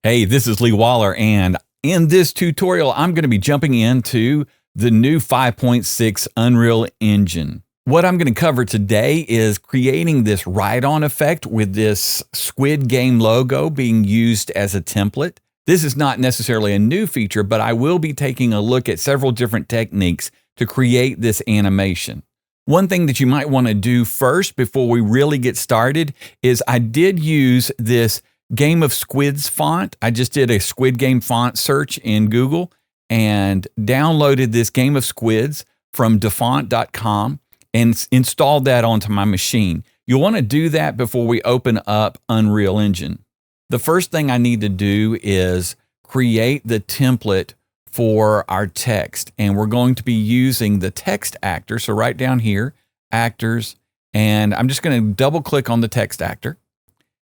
Hey, this is Lee Waller, and in this tutorial, I'm going to be jumping into the new 5.6 Unreal Engine. What I'm going to cover today is creating this ride-on effect with this Squid game logo being used as a template. This is not necessarily a new feature, but I will be taking a look at several different techniques to create this animation. One thing that you might want to do first before we really get started is I did use this Game of Squids font. I just did a Squid game font search in Google and downloaded this Game of Squids from dafont.com and installed that onto my machine. You'll want to do that before we open up Unreal Engine. The first thing I need to do is create the template for our text, and we're going to be using the text actor. So right down here, actors, and I'm just going to double click on the text actor.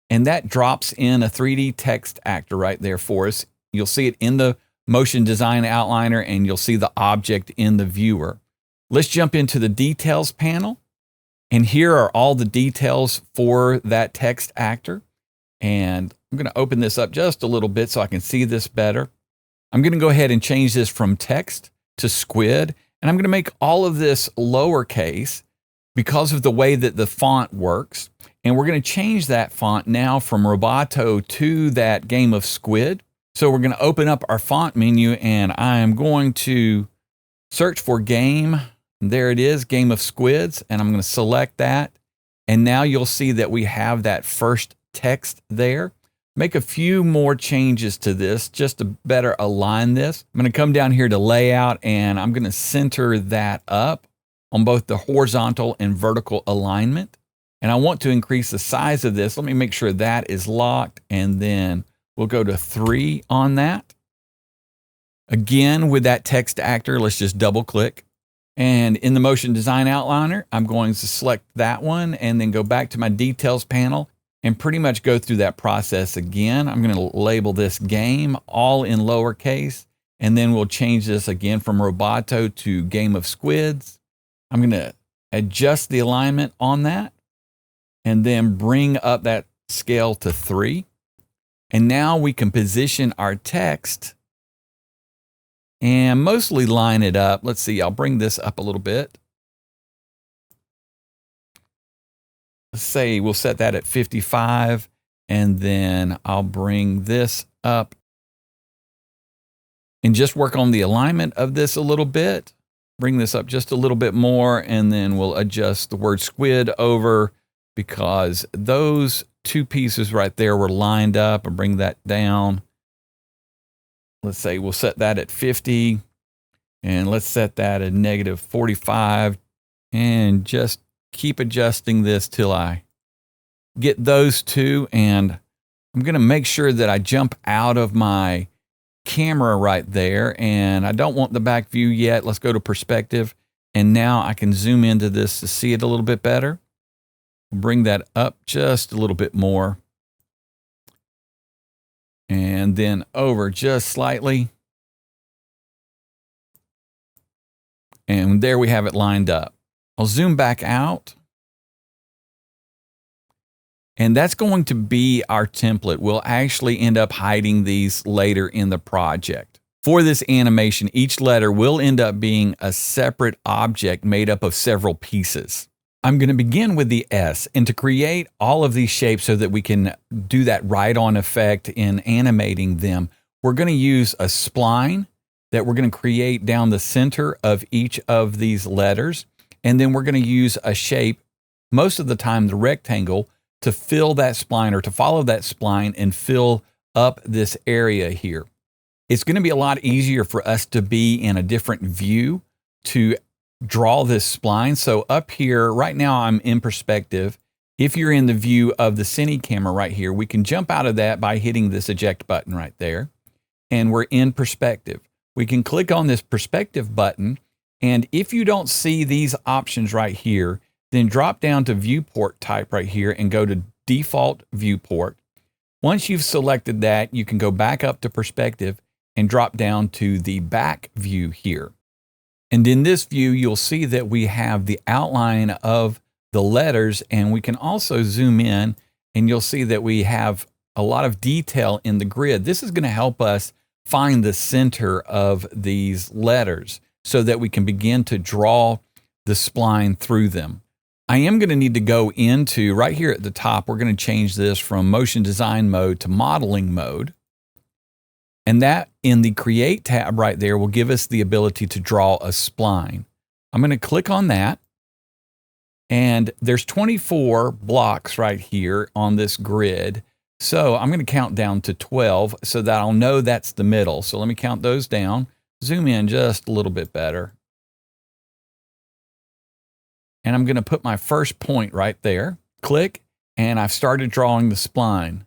And that drops in a 3D text actor right there for us. You'll see it in the motion design outliner, and you'll see the object in the viewer. Let's jump into the details panel. And here are all the details for that text actor. And I'm going to open this up just a little bit so I can see this better. I'm going to go ahead and change this from text to squid. And I'm going to make all of this lowercase because of the way that the font works. And we're going to change that font now from Roboto to that Game of Squid. So we're going to open up our font menu, and I am going to search for game. There it is, Game of Squids. And I'm going to select that. And now you'll see that we have that first text there. Make a few more changes to this just to better align this. I'm going to come down here to layout, and I'm going to center that up on both the horizontal and vertical alignment. And I want to increase the size of this. Let me make sure that is locked, and then we'll go to 3 on that. Again, with that text actor, let's just double click. And in the motion design outliner, I'm going to select that one and then go back to my details panel and pretty much go through that process again. I'm going to label this game all in lowercase, and then we'll change this again from Roboto to Game of Squids. I'm going to adjust the alignment on that, and then bring up that scale to 3. And now we can position our text and mostly line it up. Let's see, I'll bring this up a little bit. Let's say we'll set that at 55, and then I'll bring this up and just work on the alignment of this a little bit. Bring this up just a little bit more, and then we'll adjust the word squid over, because those two pieces right there were lined up, and bring that down. Let's say we'll set that at 50, and let's set that at -45, and just keep adjusting this till I get those two. And I'm going to make sure that I jump out of my camera right there, and I don't want the back view yet. Let's go to perspective, and now I can zoom into this to see it a little bit better. Bring that up just a little bit more, and then over just slightly, and there we have it lined up. I'll zoom back out, and that's going to be our template. We'll actually end up hiding these later in the project. For this animation, each letter will end up being a separate object made up of several pieces. I'm going to begin with the S, and to create all of these shapes so that we can do that ride-on effect in animating them, we're going to use a spline that we're going to create down the center of each of these letters. And then we're going to use a shape, most of the time the rectangle, to fill that spline, or to follow that spline and fill up this area here. It's going to be a lot easier for us to be in a different view to draw this spline. So up here, right now I'm in perspective. If you're in the view of the cine camera right here, we can jump out of that by hitting this eject button right there. And we're in perspective. We can click on this perspective button. And if you don't see these options right here, then drop down to viewport type right here and go to default viewport. Once you've selected that, you can go back up to perspective and drop down to the back view here. And in this view, you'll see that we have the outline of the letters, and we can also zoom in, and you'll see that we have a lot of detail in the grid. This is going to help us find the center of these letters so that we can begin to draw the spline through them. I am going to need to go into, right here at the top, we're going to change this from motion design mode to modeling mode. And that in the Create tab right there will give us the ability to draw a spline. I'm going to click on that. And there's 24 blocks right here on this grid. So I'm going to count down to 12 so that I'll know that's the middle. So let me count those down, zoom in just a little bit better. And I'm going to put my first point right there, click, and I've started drawing the spline.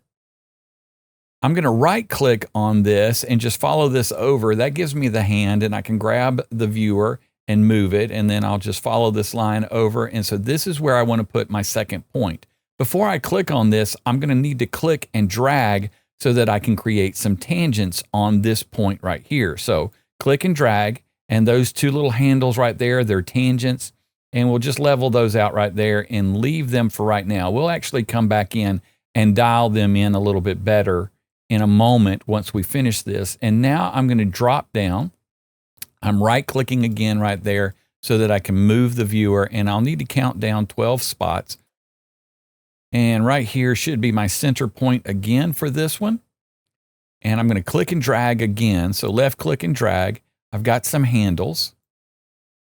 I'm going to right click on this and just follow this over. That gives me the hand, and I can grab the viewer and move it, and then I'll just follow this line over. And so this is where I want to put my second point. Before I click on this, I'm going to need to click and drag so that I can create some tangents on this point right here. So click and drag, and those two little handles right there, they're tangents, and we'll just level those out right there and leave them for right now. We'll actually come back in and dial them in a little bit better in a moment once we finish this. And now I'm going to drop down. I'm right clicking again right there so that I can move the viewer, and I'll need to count down 12 spots. And right here should be my center point again for this one. And I'm going to click and drag again. So left click and drag. I've got some handles,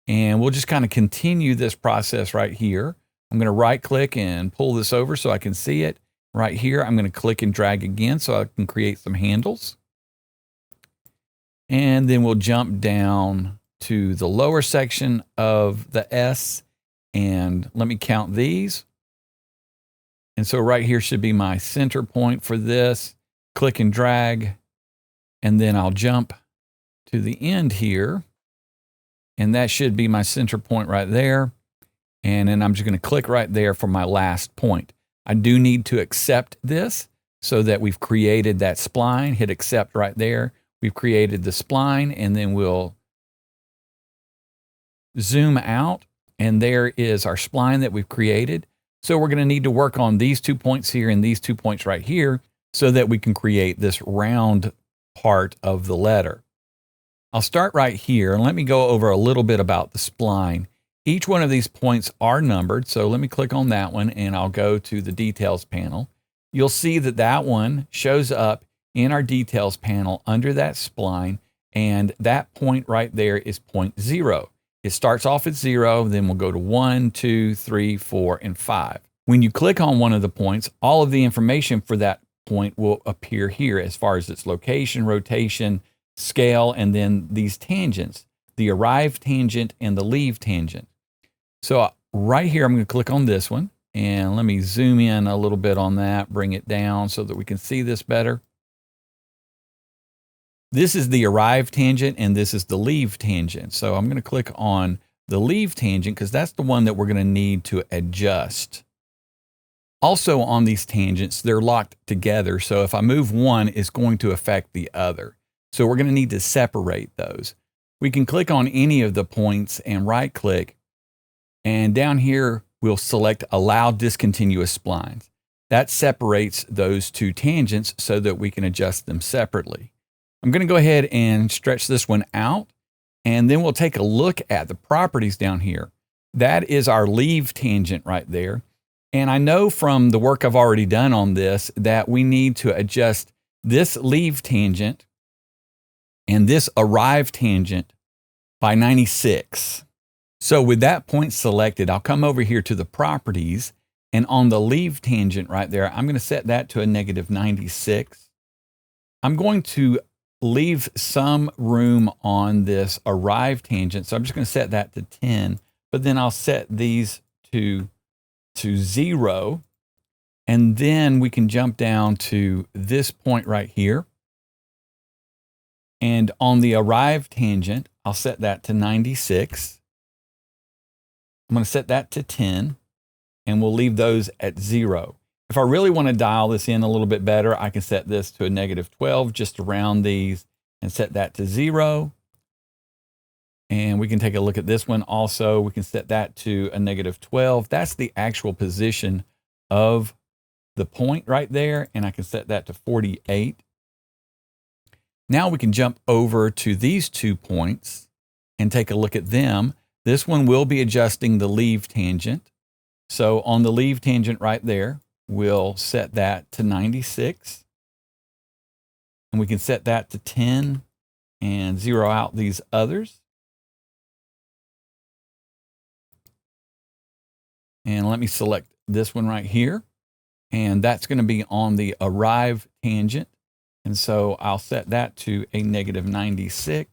and we'll just kind of continue this process right here. I'm going to right click and pull this over so I can see it. Right here, I'm going to click and drag again so I can create some handles. And then we'll jump down to the lower section of the S, and let me count these. And so right here should be my center point for this. Click and drag, and then I'll jump to the end here, and that should be my center point right there. And then I'm just going to click right there for my last point. I do need to accept this so that we've created that spline. Hit accept right there. We've created the spline, and then we'll zoom out, and there is our spline that we've created. So we're going to need to work on these 2 points here and these 2 points right here so that we can create this round part of the letter. I'll start right here, and let me go over a little bit about the spline. Each one of these points are numbered, so let me click on that one, and I'll go to the Details panel. You'll see that that one shows up in our Details panel under that spline, and that point right there is point 0. It starts off at 0, then we'll go to 1, 2, 3, 4, and 5. When you click on one of the points, all of the information for that point will appear here as far as its location, rotation, scale, and then these tangents, the arrive tangent and the leave tangent. So right here, I'm going to click on this one, and let me zoom in a little bit on that, bring it down so that we can see this better. This is the arrive tangent, and this is the leave tangent. So I'm going to click on the leave tangent because that's the one that we're going to need to adjust. Also on these tangents, they're locked together. So if I move one, it's going to affect the other. So we're going to need to separate those. We can click on any of the points and right click. And down here, we'll select Allow Discontinuous Splines. That separates those two tangents so that we can adjust them separately. I'm going to go ahead and stretch this one out, and then we'll take a look at the properties down here. That is our leave tangent right there. And I know from the work I've already done on this that we need to adjust this leave tangent and this arrive tangent by 96. So with that point selected, I'll come over here to the properties, and on the leave tangent right there, I'm going to set that to a negative 96. I'm going to leave some room on this arrive tangent, so I'm just going to set that to 10, but then I'll set these to 0, and then we can jump down to this point right here. And on the arrive tangent, I'll set that to 96. I'm going to set that to 10, and we'll leave those at 0. If I really want to dial this in a little bit better, I can set this to a negative 12 just around these and set that to 0. And we can take a look at this one also. We can set that to a negative 12. That's the actual position of the point right there, and I can set that to 48. Now we can jump over to these 2 points and take a look at them. This one will be adjusting the leave tangent. So on the leave tangent right there, we'll set that to 96. And we can set that to 10 and zero out these others. And let me select this one right here. And that's going to be on the arrive tangent. And so I'll set that to a -96,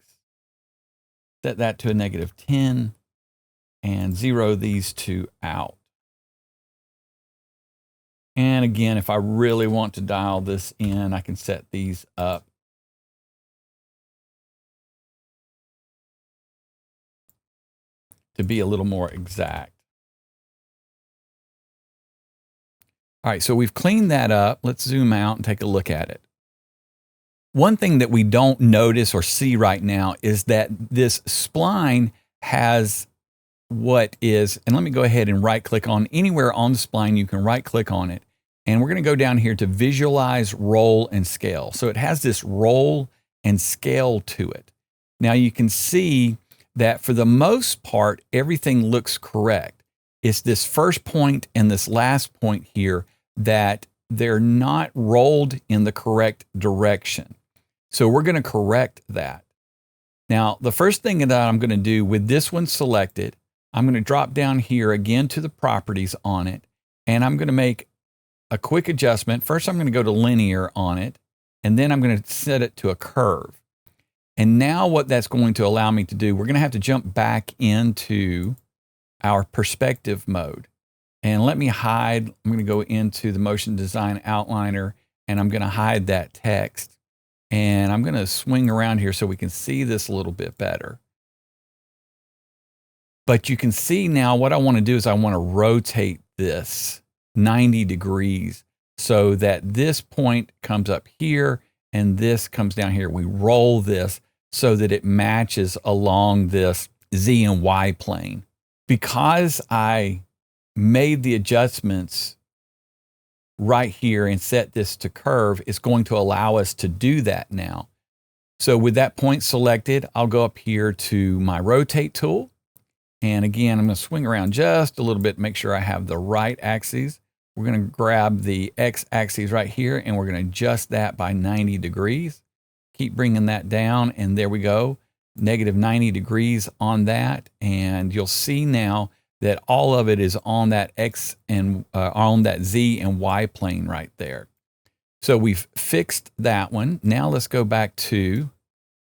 set that to a -10, and zero these 2 out. And again, if I really want to dial this in, I can set these up to be a little more exact. All right, so we've cleaned that up. Let's zoom out and take a look at it. One thing that we don't notice or see right now is that this spline has what is, and let me go ahead and right click on anywhere on the spline, you can right click on it. And we're going to go down here to visualize, roll, and scale. So it has this roll and scale to it. Now you can see that for the most part, everything looks correct. It's this first point and this last point here that they're not rolled in the correct direction. So we're going to correct that. Now, the first thing that I'm going to do with this one selected, I'm going to drop down here again to the properties on it, and I'm going to make a quick adjustment. First, I'm going to go to linear on it, and then I'm going to set it to a curve. And now what that's going to allow me to do, we're going to have to jump back into our perspective mode. And let me hide, I'm going to go into the Motion Design Outliner, and I'm going to hide that text. And I'm going to swing around here so we can see this a little bit better. But you can see now what I want to do is I want to rotate this 90 degrees so that this point comes up here and this comes down here. We roll this so that it matches along this Z and Y plane. Because I made the adjustments right here and set this to curve, it's going to allow us to do that now. So with that point selected, I'll go up here to my rotate tool. And again, I'm going to swing around just a little bit, make sure I have the right axes. We're going to grab the X axis right here, and we're going to adjust that by 90 degrees. Keep bringing that down, and there we go. -90 degrees on that. And you'll see now that all of it is on that X and on that Z and Y plane right there. So we've fixed that one. Now let's go back to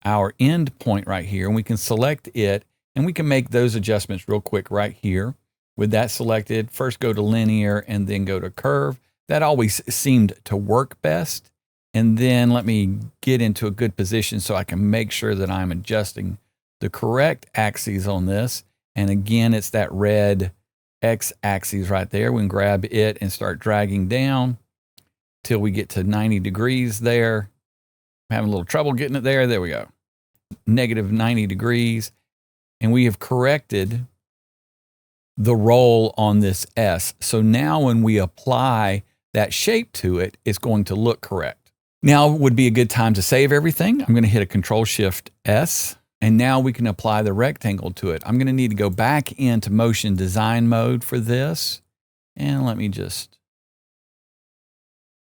our end point right here, and we can select it, and we can make those adjustments real quick right here. With that selected, first go to linear and then go to curve. That always seemed to work best. And then let me get into a good position so I can make sure that I'm adjusting the correct axes on this. And again, it's that red X axis right there. We can grab it and start dragging down till we get to 90 degrees there. I'm having a little trouble getting it there. There we go. -90 degrees. And we have corrected the roll on this S. So now when we apply that shape to it, it's going to look correct. Now would be a good time to save everything. I'm going to hit a Control-Shift-S, and now we can apply the rectangle to it. I'm going to need to go back into motion design mode for this. And let me just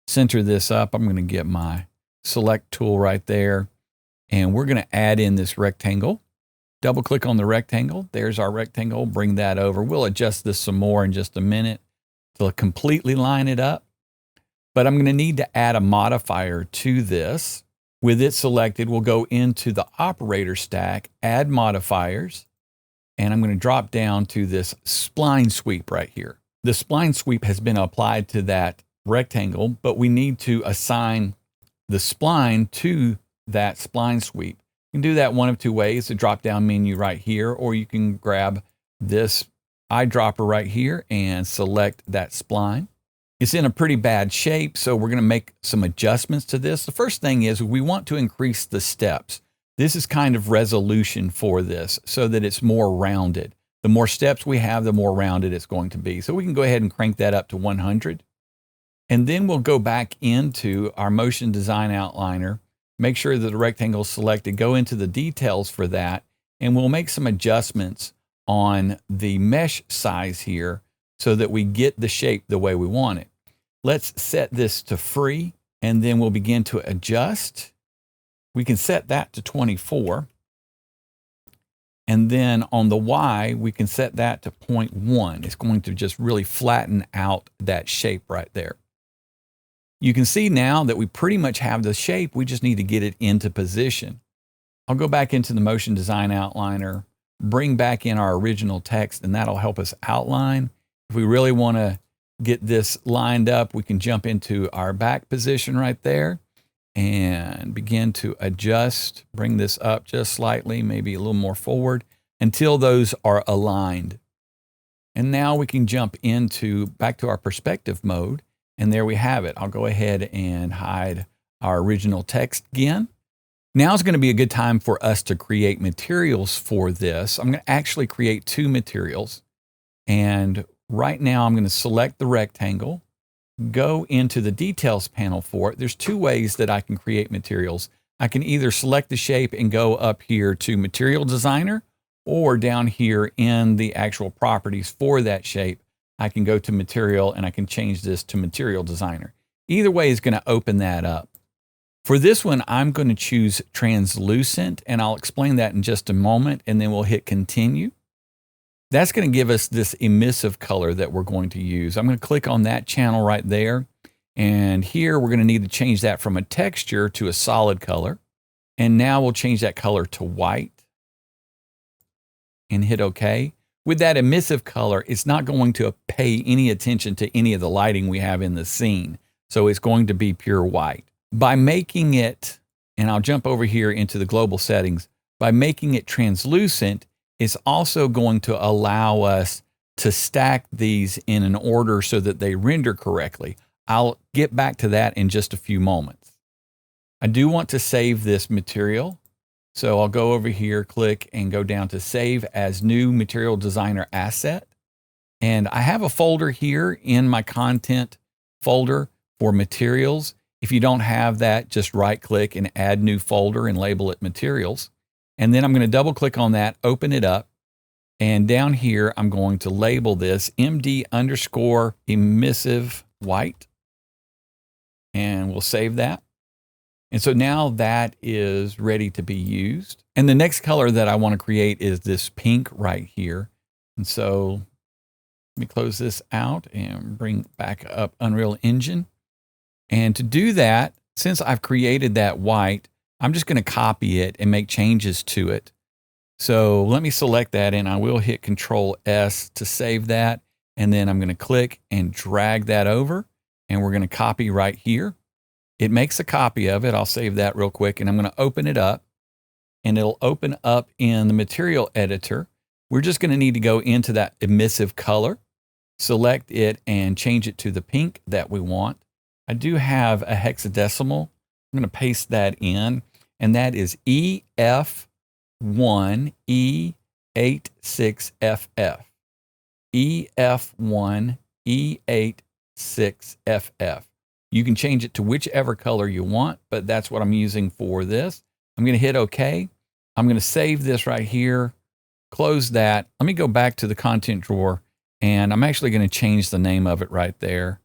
center this up. I'm going to get my select tool right there, and we're going to add in this rectangle. Double click on the rectangle. There's our rectangle. Bring that over. We'll adjust this some more in just a minute to completely line it up. But I'm going to need to add a modifier to this. With it selected, we'll go into the operator stack, add modifiers, and I'm going to drop down to this spline sweep right here. The spline sweep has been applied to that rectangle, but we need to assign the spline to that spline sweep. You can do that one of two ways, the drop-down menu right here, or you can grab this eyedropper right here and select that spline. It's in a pretty bad shape, so we're going to make some adjustments to this. The first thing is we want to increase the steps. This is kind of resolution for this so that it's more rounded. The more steps we have, the more rounded it's going to be. So we can go ahead and crank that up to 100. And then we'll go back into our motion design outliner, make sure that the rectangle is selected, go into the details for that, and we'll make some adjustments on the mesh size here so that we get the shape the way we want it. Let's set this to free, and then we'll begin to adjust. We can set that to 24. And then on the Y, we can set that to 0.1. It's going to just really flatten out that shape right there. You can see now that we pretty much have the shape. We just need to get it into position. I'll go back into the motion design outliner, bring back in our original text, and that'll help us outline. If we really want to get this lined up, we can jump into our back position right there and begin to adjust, bring this up just slightly, maybe a little more forward until those are aligned. And now we can jump into back to our perspective mode. And there we have it. I'll go ahead and hide our original text again. Now is going to be a good time for us to create materials for this. I'm going to actually create two materials. And right now I'm going to select the rectangle, go into the details panel for it. There's two ways that I can create materials. I can either select the shape and go up here to Material Designer, or down here in the actual properties for that shape, I can go to Material and I can change this to Material Designer. Either way is going to open that up. For this one, I'm going to choose Translucent, and I'll explain that in just a moment, and then we'll hit Continue. That's going to give us this emissive color that we're going to use. I'm going to click on that channel right there. And here we're going to need to change that from a texture to a solid color. And now we'll change that color to white and hit OK. With that emissive color, it's not going to pay any attention to any of the lighting we have in the scene. So it's going to be pure white. By making it, and I'll jump over here into the global settings, by making it translucent, it's also going to allow us to stack these in an order so that they render correctly. I'll get back to that in just a few moments. I do want to save this material. So I'll go over here, click, and go down to Save as New Material Designer Asset. And I have a folder here in my Content folder for materials. If you don't have that, just right-click and Add New Folder and label it Materials. And then I'm going to double click on that, open it up. And down here, I'm going to label this MD_emissive white. And we'll save that. And so now that is ready to be used. And the next color that I want to create is this pink right here. And so let me close this out and bring back up Unreal Engine. And to do that, since I've created that white, I'm just going to copy it and make changes to it. So let me select that, and I will hit Control S to save that. And then I'm going to click and drag that over, and we're going to copy right here. It makes a copy of it. I'll save that real quick, and I'm going to open it up, and it'll open up in the material editor. We're just going to need to go into that emissive color, select it, and change it to the pink that we want. I do have a hexadecimal. I'm going to paste that in, and that is EF1E86FF. EF1E86FF. You can change it to whichever color you want, but that's what I'm using for this. I'm going to hit OK. I'm going to save this right here, close that. Let me go back to the content drawer, and I'm actually going to change the name of it right there.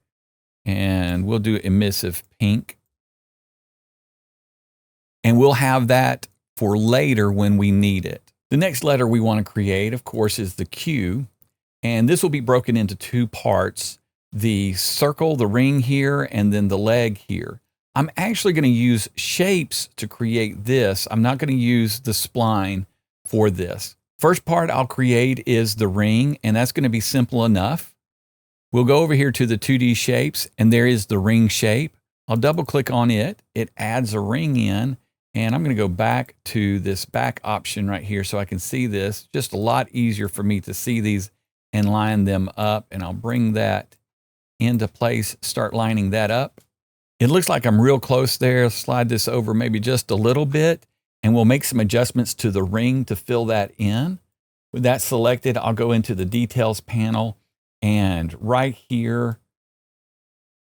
And we'll do emissive pink. And we'll have that for later when we need it. The next letter we want to create, of course, is the Q. And this will be broken into two parts. The circle, the ring here, and then the leg here. I'm actually going to use shapes to create this. I'm not going to use the spline for this. First part I'll create is the ring, and that's going to be simple enough. We'll go over here to the 2D shapes, and there is the ring shape. I'll double click on it. It adds a ring in, and I'm going to go back to this back option right here so I can see this. Just a lot easier for me to see these and line them up, and I'll bring that into place, start lining that up. It looks like I'm real close there. Slide this over maybe just a little bit, and we'll make some adjustments to the ring to fill that in. With that selected, I'll go into the details panel, and right here,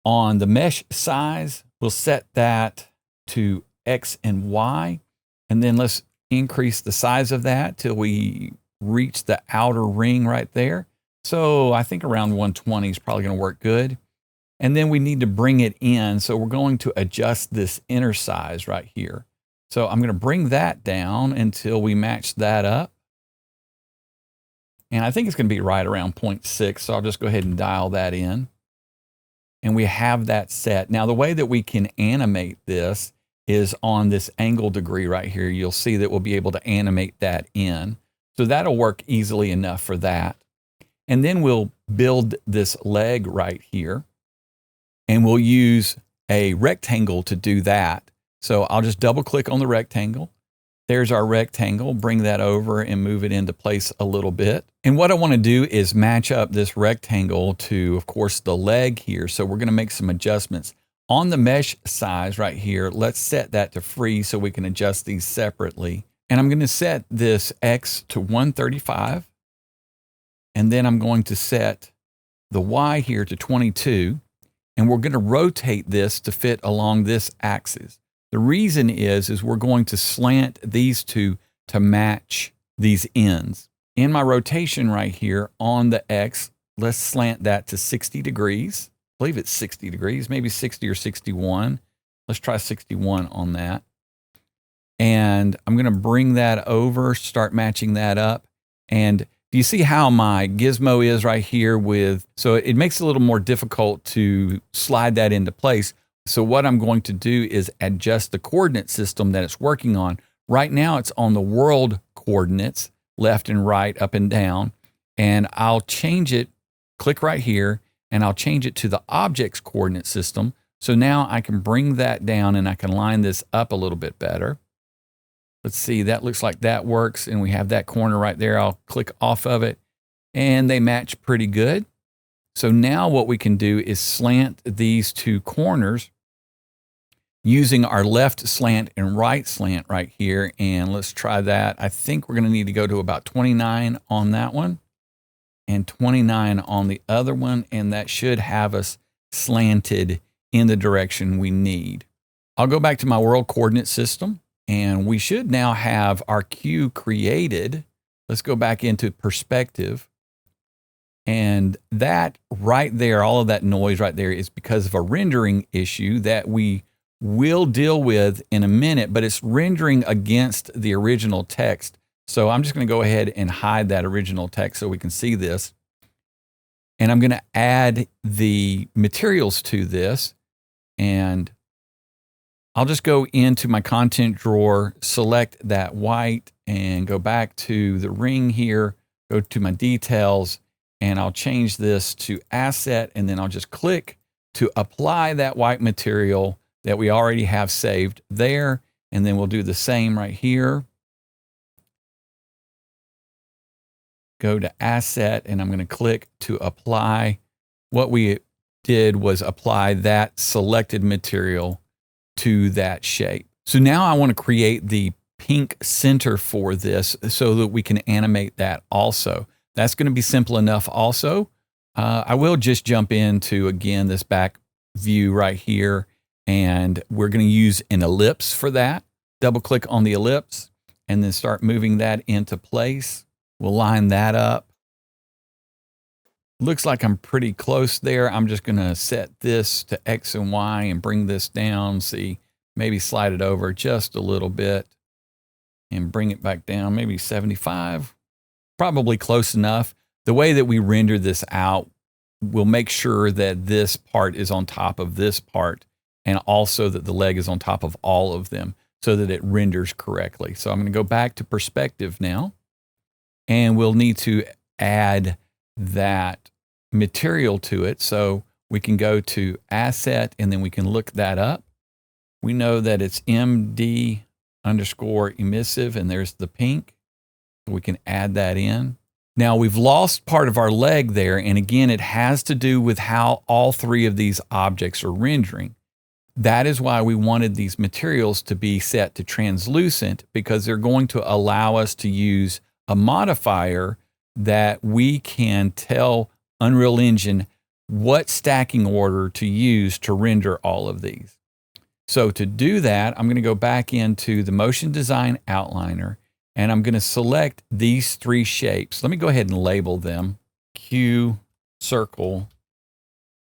On the mesh size, we'll set that to X and Y, and then let's increase the size of that till we reach the outer ring right there. So I think around 120 is probably going to work good. And then we need to bring it in. So we're going to adjust this inner size right here. So I'm going to bring that down until we match that up. And I think it's going to be right around 0.6. So I'll just go ahead and dial that in. And we have that set. Now, the way that we can animate this is on this angle degree right here. You'll see that we'll be able to animate that in. So that'll work easily enough for that. And then we'll build this leg right here. And we'll use a rectangle to do that. So I'll just double click on the rectangle. There's our rectangle. Bring that over and move it into place a little bit. And what I want to do is match up this rectangle to, of course, the leg here. So we're going to make some adjustments. On the mesh size right here, let's set that to free so we can adjust these separately. And I'm going to set this X to 135. And then I'm going to set the Y here to 22. And we're going to rotate this to fit along this axis. The reason is we're going to slant these two to match these ends. In my rotation right here on the X, let's slant that to 60 degrees. I believe it's 60 degrees, maybe 60 or 61. Let's try 61 on that. And I'm going to bring that over, start matching that up. And do you see how my gizmo is right here with, so it makes it a little more difficult to slide that into place. So what I'm going to do is adjust the coordinate system that it's working on. Right now it's on the world coordinates, left and right, up and down. And I'll change it, click right here, and I'll change it to the object's coordinate system. So now I can bring that down and I can line this up a little bit better. Let's see, that looks like that works. And we have that corner right there. I'll click off of it and they match pretty good. So now what we can do is slant these two corners using our left slant and right slant right here. And let's try that. I think we're going to need to go to about 29 on that one and 29 on the other one. And that should have us slanted in the direction we need. I'll go back to my world coordinate system and we should now have our cue created. Let's go back into perspective. And that right there, all of that noise right there is because of a rendering issue that we will deal with in a minute, but it's rendering against the original text. So I'm just going to go ahead and hide that original text so we can see this. And I'm going to add the materials to this. And I'll just go into my content drawer, select that white and go back to the ring here, go to my details, and I'll change this to asset. And then I'll just click to apply that white material that we already have saved there. And then we'll do the same right here. Go to asset and I'm going to click to apply. What we did was apply that selected material to that shape. So now I want to create the pink center for this so that we can animate that also. That's going to be simple enough also. I will just jump into, again, this back view right here, and we're going to use an ellipse for that. Double click on the ellipse and then start moving that into place. We'll line that up. Looks like I'm pretty close there. I'm just going to set this to X and Y and bring this down. See, maybe slide it over just a little bit and bring it back down, maybe 75. Probably close enough. The way that we render this out, we'll make sure that this part is on top of this part and also that the leg is on top of all of them so that it renders correctly. So I'm going to go back to perspective now, and we'll need to add that material to it. So we can go to asset and then we can look that up. We know that it's MD underscore emissive and there's the pink. We can add that in. Now we've lost part of our leg there. And again, it has to do with how all three of these objects are rendering. That is why we wanted these materials to be set to translucent, because they're going to allow us to use a modifier that we can tell Unreal Engine what stacking order to use to render all of these. So to do that, I'm going to go back into the Motion Design Outliner, and I'm going to select these three shapes. Let me go ahead and label them. Q circle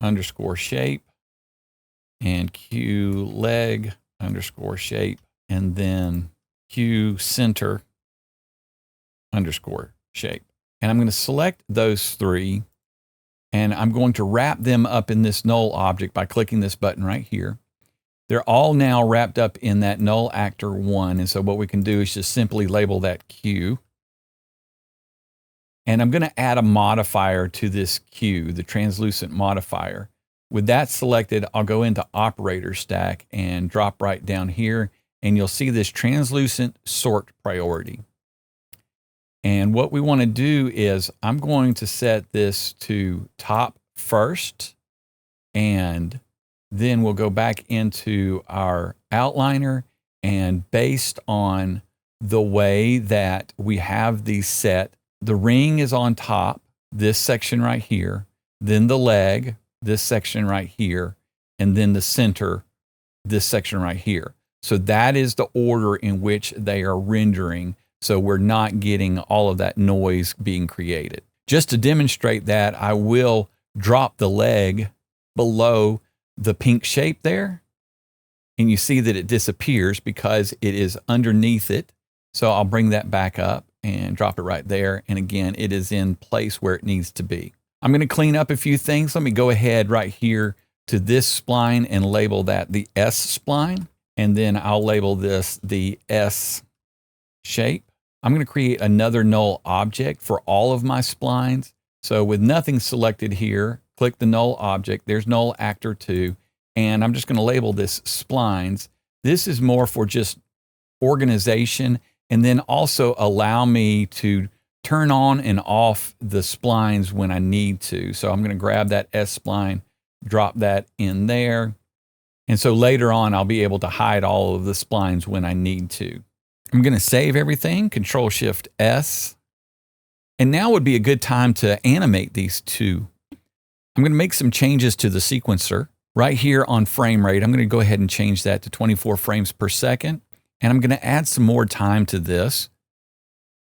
underscore shape and Q leg underscore shape, and then Q center underscore shape. And I'm going to select those three, and I'm going to wrap them up in this null object by clicking this button right here. They're all now wrapped up in that null actor 1. And so what we can do is just simply label that Q. And I'm going to add a modifier to this Q, the translucent modifier. With that selected, I'll go into operator stack and drop right down here, and you'll see this translucent sort priority. And what we want to do is I'm going to set this to top first, and then we'll go back into our outliner, and based on the way that we have these set, the ring is on top, this section right here, then the leg, this section right here, and then the center, this section right here. So that is the order in which they are rendering, so we're not getting all of that noise being created. Just to demonstrate that, I will drop the leg below the pink shape there, and you see that it disappears because it is underneath it. So I'll bring that back up and drop it right there. And again, it is in place where it needs to be. I'm going to clean up a few things. Let me go ahead right here to this spline and label that the S spline. And then I'll label this the S shape. I'm going to create another null object for all of my splines. So with nothing selected here, click the null object. There's null actor 2. And I'm just going to label this splines. This is more for just organization, and then also allow me to turn on and off the splines when I need to. So I'm going to grab that S spline, drop that in there. And so later on, I'll be able to hide all of the splines when I need to. I'm going to save everything, Control-Shift-S. And now would be a good time to animate these two. I'm going to make some changes to the sequencer. Right here on frame rate, I'm going to go ahead and change that to 24 frames per second. And I'm going to add some more time to this.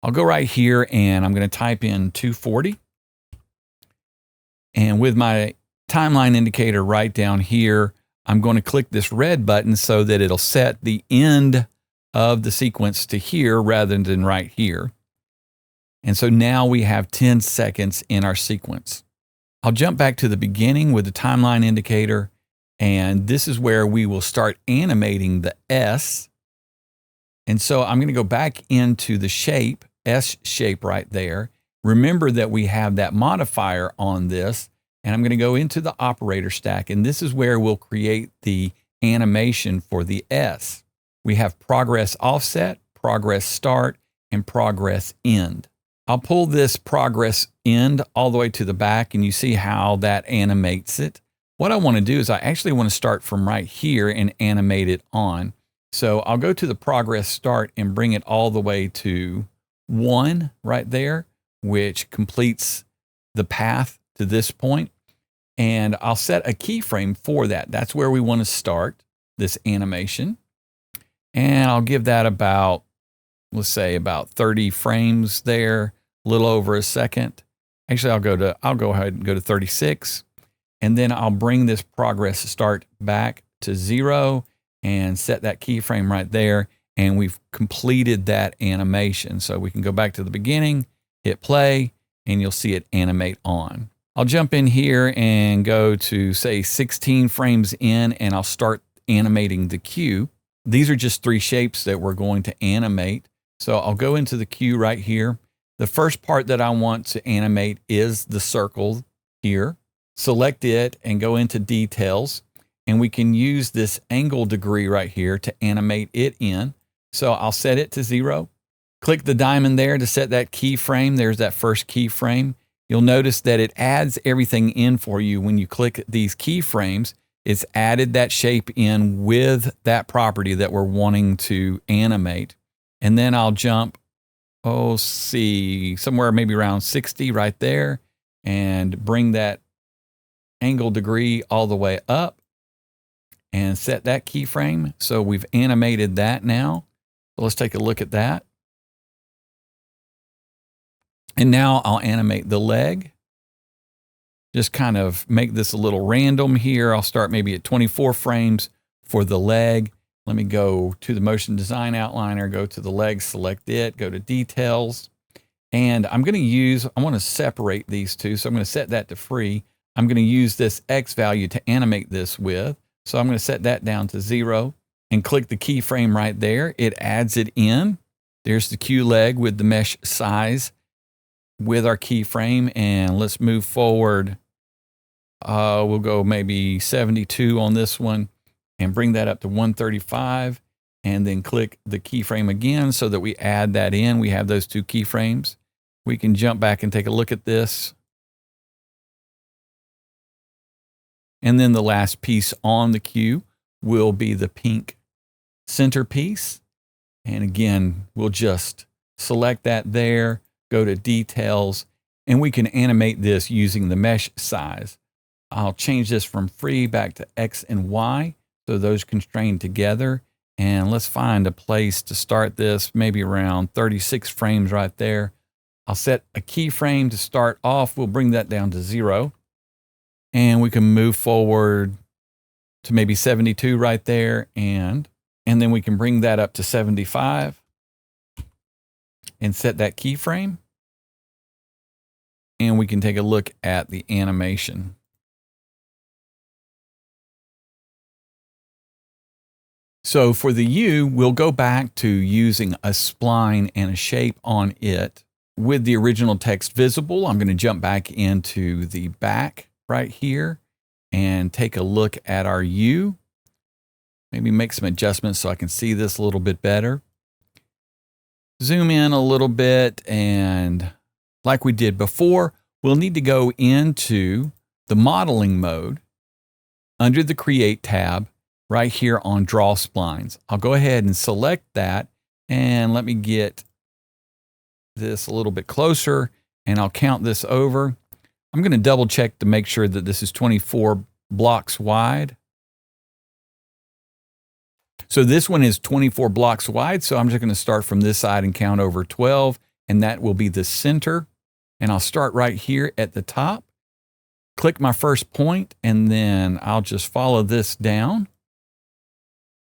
I'll go right here and I'm going to type in 240. And with my timeline indicator right down here, I'm going to click this red button so that it'll set the end of the sequence to here rather than right here. And so now we have 10 seconds in our sequence. I'll jump back to the beginning with the timeline indicator, and this is where we will start animating the S. And so I'm going to go back into the shape, S shape right there. Remember that we have that modifier on this, and I'm going to go into the operator stack, and this is where we'll create the animation for the S. We have progress offset, progress start, and progress end. I'll pull this progress end all the way to the back, and you see how that animates it. What I want to do is I actually want to start from right here and animate it on. So I'll go to the progress start and bring it all the way to 1 right there, which completes the path to this point. And I'll set a keyframe for that. That's where we want to start this animation. And I'll give that about, let's say about 30 frames there, a little over a second. Actually, I'll go ahead and go to 36. And then I'll bring this progress start back to 0 and set that keyframe right there. And we've completed that animation. So we can go back to the beginning, hit play, and you'll see it animate on. I'll jump in here and go to say 16 frames in, and I'll start animating the Q. These are just 3 shapes that we're going to animate. So I'll go into the Q right here. The first part that I want to animate is the circle here. Select it and go into details, and we can use this angle degree right here to animate it in. So I'll set it to 0. Click the diamond there to set that keyframe. There's that first keyframe. You'll notice that it adds everything in for you when you click these keyframes. It's added that shape in with that property that we're wanting to animate. And then I'll jump, somewhere maybe around 60 right there, and bring that angle degree all the way up and set that keyframe. So we've animated that now. So let's take a look at that. And now I'll animate the leg. Just kind of make this a little random here. I'll start maybe at 24 frames for the leg. Let me go to the motion design outliner, go to the leg, select it, go to details. And I'm going to use, I want to separate these two. So I'm going to set that to free. I'm going to use this X value to animate this with. So I'm going to set that down to 0 and click the keyframe right there. It adds it in. There's the Q leg with the mesh size with our keyframe. And let's move forward. We'll go maybe 72 on this one and bring that up to 135 and then click the keyframe again so that we add that in. We have those two keyframes. We can jump back and take a look at this. And then the last piece on the Q will be the pink center piece. And again, we'll just select that there, go to details, and we can animate this using the mesh size. I'll change this from free back to X and Y, so those constrain together. And let's find a place to start this, maybe around 36 frames right there. I'll set a keyframe to start off. We'll bring that down to 0. And we can move forward to maybe 72 right there. And then we can bring that up to 75 and set that keyframe. And we can take a look at the animation. So for the U, we'll go back to using a spline and a shape on it with the original text visible. I'm going to jump back into the back right here and take a look at our U. Maybe make some adjustments so I can see this a little bit better. Zoom in a little bit, and like we did before, we'll need to go into the modeling mode under the Create tab right here on Draw Splines. I'll go ahead and select that, and let me get this a little bit closer, and I'll count this over. I'm going to double check to make sure that this is 24 blocks wide. So this one is 24 blocks wide, so I'm just going to start from this side and count over 12, and that will be the center. And I'll start right here at the top, click my first point, and then I'll just follow this down.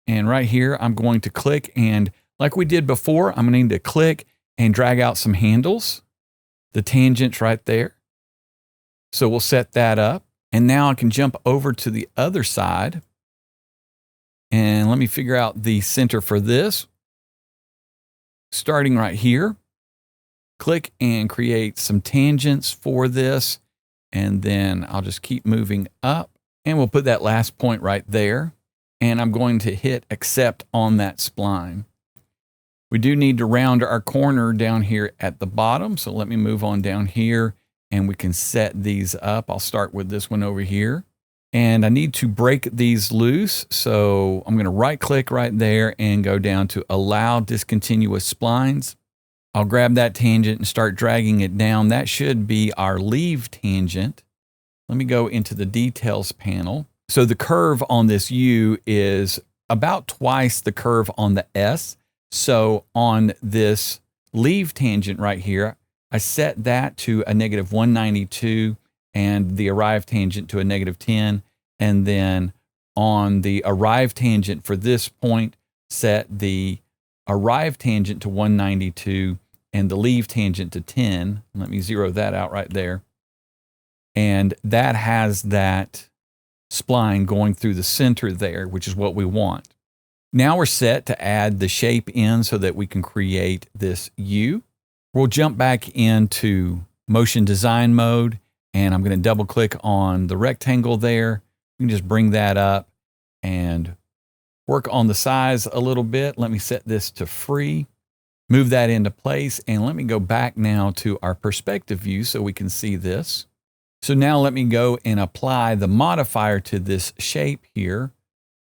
And right here, I'm going to click, and like we did before, I'm going to need to click and drag out some handles, the tangents right there. So we'll set that up. And now I can jump over to the other side. And let me figure out the center for this. Starting right here, click and create some tangents for this. And then I'll just keep moving up. And we'll put that last point right there. And I'm going to hit accept on that spline. We do need to round our corner down here at the bottom. So let me move on down here and we can set these up. I'll start with this one over here. And I need to break these loose. So I'm going to right click right there and go down to allow discontinuous splines. I'll grab that tangent and start dragging it down. That should be our leave tangent. Let me go into the details panel. So the curve on this U is about twice the curve on the S. So on this leave tangent right here, I set that to a negative 192 and the arrive tangent to a negative 10. And then on the arrive tangent for this point, set the arrive tangent to 192 and the leave tangent to 10. Let me zero that out right there. And that has that spline going through the center there, which is what we want. Now we're set to add the shape in so that we can create this U. We'll jump back into motion design mode, and I'm going to double click on the rectangle there. You can just bring that up and work on the size a little bit. Let me set this to free, move that into place, and let me go back now to our perspective view so we can see this. So now let me go and apply the modifier to this shape here.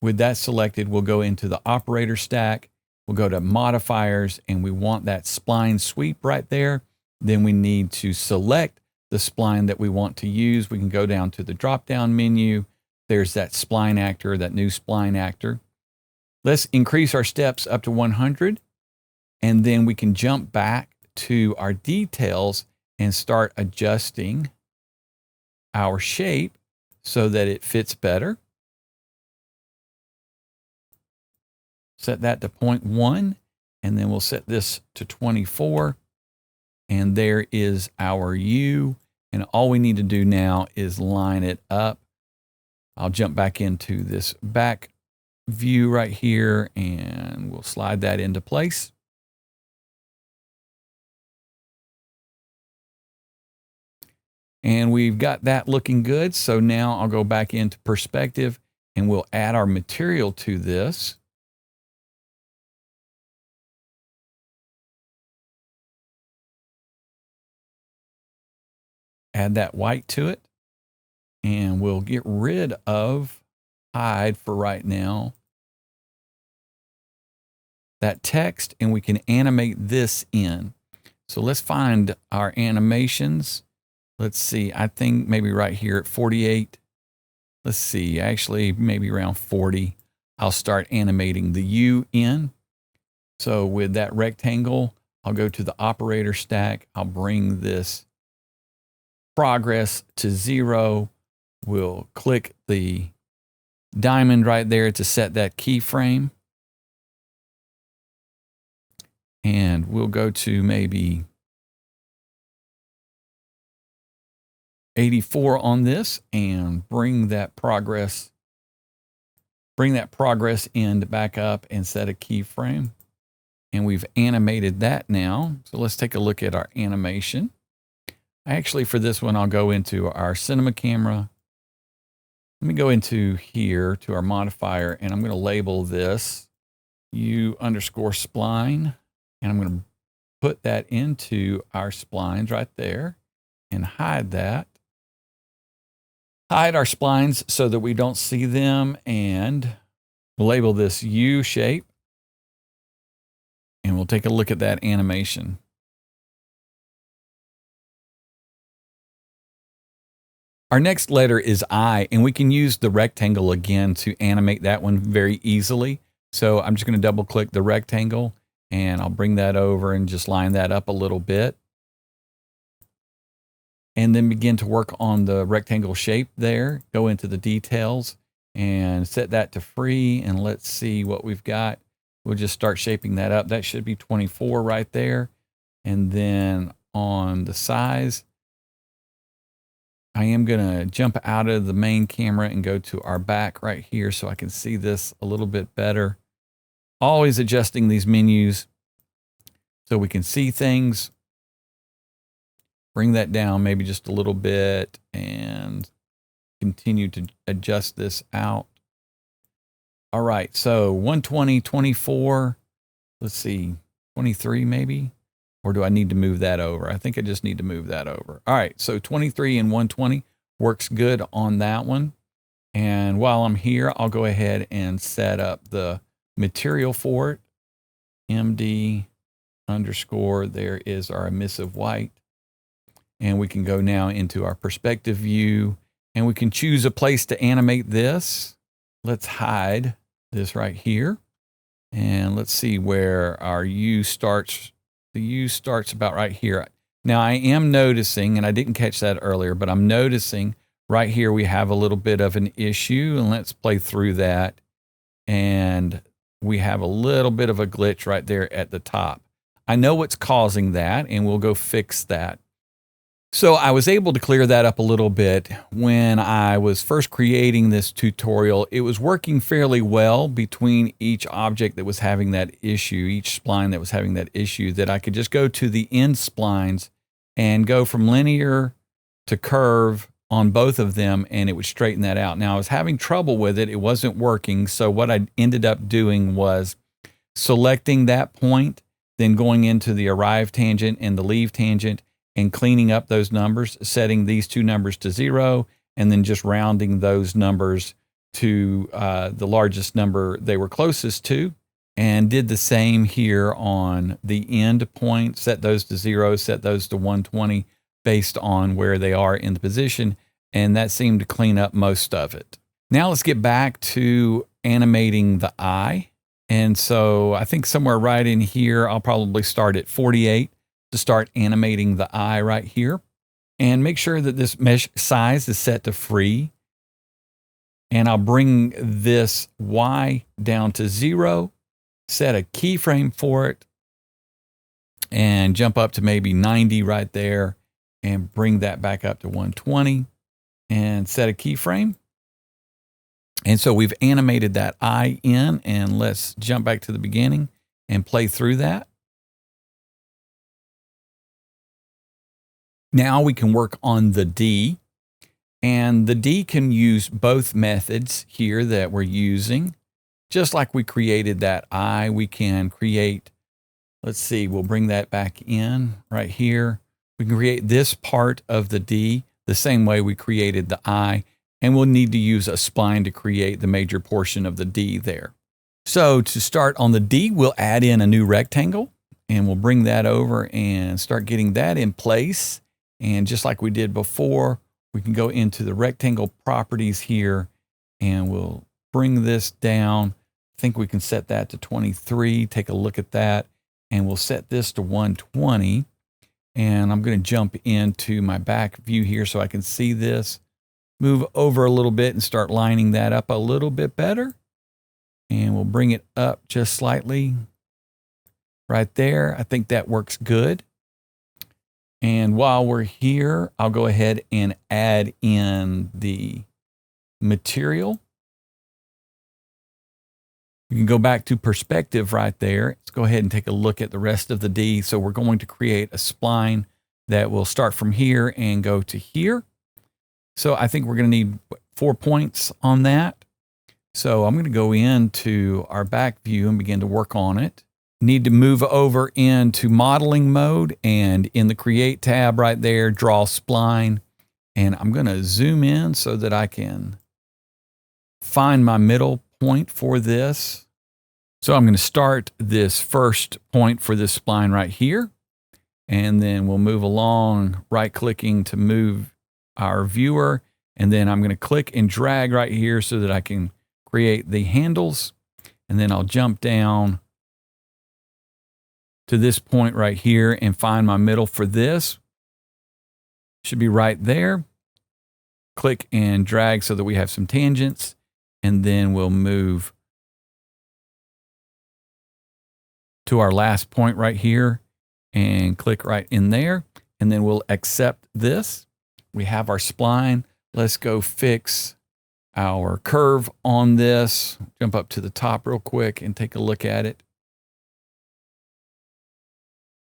With that selected, we'll go into the operator stack. We'll go to modifiers, and we want that spline sweep right there. Then we need to select the spline that we want to use. We can go down to the drop-down menu. There's that spline actor, that new spline actor. Let's increase our steps up to 100, and then we can jump back to our details and start adjusting our shape so that it fits better. Set that to 0.1, and then we'll set this to 24. And there is our U. And all we need to do now is line it up. I'll jump back into this back view right here, and we'll slide that into place. And we've got that looking good. So now I'll go back into perspective and we'll add our material to this. Add that white to it, and we'll get rid of hide for right now. That text, and we can animate this in. So let's find our animations. Let's see, I think maybe right here at 48. Let's see, actually maybe around 40. I'll start animating the U in. So with that rectangle, I'll go to the operator stack. I'll bring this progress to 0. We'll click the diamond right there to set that keyframe. And we'll go to maybe 84 on this and bring that progress end back up and set a keyframe. And we've animated that now. So let's take a look at our animation. Actually, for this one, I'll go into our cinema camera. Let me go into here to our modifier, and I'm going to label this U_spline. And I'm going to put that into our splines right there and hide that. Hide our splines so that we don't see them, and we'll label this U shape. And we'll take a look at that animation. Our next letter is I, and we can use the rectangle again to animate that one very easily. So I'm just going to double click the rectangle, and I'll bring that over and just line that up a little bit. And then begin to work on the rectangle shape there. Go into the details and set that to free. And let's see what we've got. We'll just start shaping that up. That should be 24 right there. And then on the size, I am going to jump out of the main camera and go to our back right here so I can see this a little bit better. Always adjusting these menus so we can see things. Bring that down maybe just a little bit and continue to adjust this out. All right, so 120, 24, let's see, 23 maybe? Or do I need to move that over? I think I just need to move that over. All right, so 23 and 120 works good on that one. And while I'm here, I'll go ahead and set up the material for it. MD _ there is our emissive white. And we can go now into our perspective view, and we can choose a place to animate this. Let's hide this right here. And let's see where our U starts. The U starts about right here. Now I am noticing, and I didn't catch that earlier, but I'm noticing right here we have a little bit of an issue, and let's play through that. And we have a little bit of a glitch right there at the top. I know what's causing that, and we'll go fix that. So I was able to clear that up a little bit when I was first creating this tutorial. It was working fairly well between each object that was having that issue, each spline that was having that issue, that I could just go to the end splines and go from linear to curve on both of them, and it would straighten that out. Now I was having trouble with it. It wasn't working. So what I ended up doing was selecting that point, then going into the arrive tangent and the leave tangent, and cleaning up those numbers, setting these two numbers to 0, and then just rounding those numbers to the largest number they were closest to, and did the same here on the end point, set those to 0, set those to 120. based on where they are in the position, and that seemed to clean up most of it. Now let's get back to animating the eye. And so I think somewhere right in here, I'll probably start at 48 to start animating the eye right here. And make sure that this mesh size is set to free. And I'll bring this Y down to 0, set a keyframe for it, and jump up to maybe 90 right there, and bring that back up to 120, and set a keyframe. And so we've animated that eye in, and let's jump back to the beginning and play through that. Now we can work on the D, and the D can use both methods here that we're using. Just like we created that eye, we can create, let's see, we'll bring that back in right here. We can create this part of the D the same way we created the eye, and we'll need to use a spline to create the major portion of the D there. So to start on the D, we'll add in a new rectangle, and we'll bring that over and start getting that in place. And just like we did before, we can go into the rectangle properties here, and we'll bring this down. I think we can set that to 23. Take a look at that, and we'll set this to 120. And I'm going to jump into my back view here so I can see this. Move over a little bit and start lining that up a little bit better. And we'll bring it up just slightly right there. I think that works good. And while we're here, I'll go ahead and add in the material. You can go back to perspective right there. Let's go ahead and take a look at the rest of the D. So we're going to create a spline that will start from here and go to here. So I think we're going to need 4 points on that. So I'm going to go into our back view and begin to work on it. Need to move over into modeling mode, and in the create tab right there, draw spline. And I'm going to zoom in so that I can find my middle point for this. So I'm going to start this first point for this spline right here. And then we'll move along, right clicking to move our viewer. And then I'm going to click and drag right here so that I can create the handles. And then I'll jump down to this point right here and find my middle for this. Should be right there. Click and drag so that we have some tangents. And then we'll move to our last point right here and click right in there. And then we'll accept this. We have our spline. Let's go fix our curve on this. Jump up to the top real quick and take a look at it.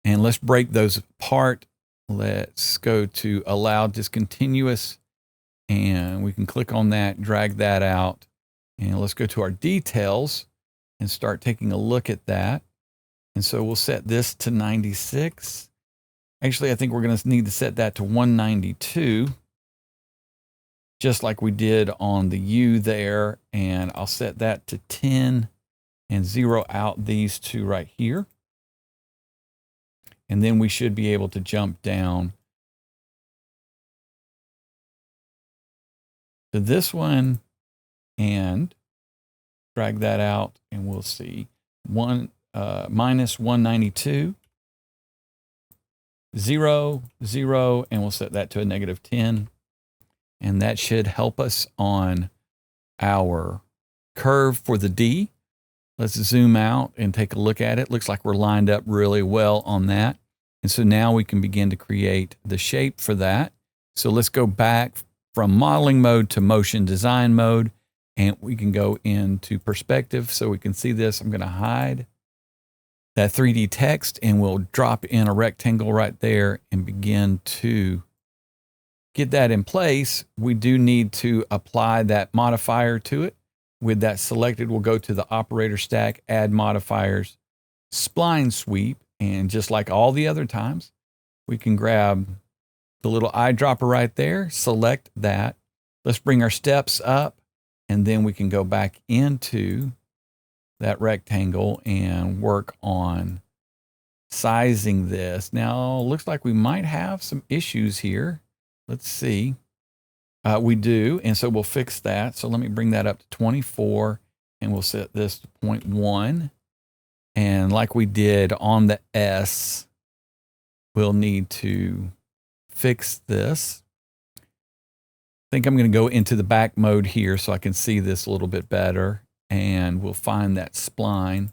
And let's break those apart. Let's go to allow discontinuous, and we can click on that, drag that out. And let's go to our details and start taking a look at that. And so we'll set this to 96. Actually, I think we're going to need to set that to 192, just like we did on the U there. And I'll set that to 10 and zero out these two right here. And then we should be able to jump down to this one and drag that out, and we'll see minus 192, 0, 0, and we'll set that to a negative 10. And that should help us on our curve for the D. Let's zoom out and take a look at it. Looks like we're lined up really well on that. And so now we can begin to create the shape for that. So let's go back from modeling mode to motion design mode, and we can go into perspective so we can see this. I'm going to hide that 3D text, and we'll drop in a rectangle right there and begin to get that in place. We do need to apply that modifier to it. With that selected, we'll go to the operator stack, add modifiers, spline sweep, and just like all the other times, we can grab the little eyedropper right there, select that. Let's bring our steps up, and then we can go back into that rectangle and work on sizing this. Now, looks like we might have some issues here. Let's see. We do, and so we'll fix that. So let me bring that up to 24, and we'll set this to 0.1. And like we did on the S, we'll need to fix this. I think I'm going to go into the back mode here so I can see this a little bit better, and we'll find that spline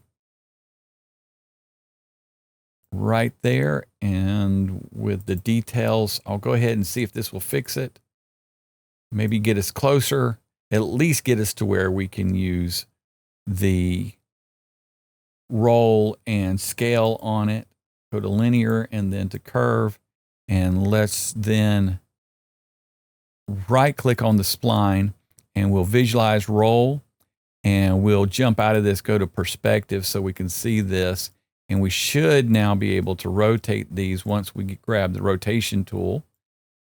right there. And with the details, I'll go ahead and see if this will fix it. Maybe get us closer, at least get us to where we can use the roll and scale on it. Go to linear and then to curve. And let's then right click on the spline and we'll visualize roll, and we'll jump out of this, go to perspective so we can see this. And we should now be able to rotate these once we grab the rotation tool.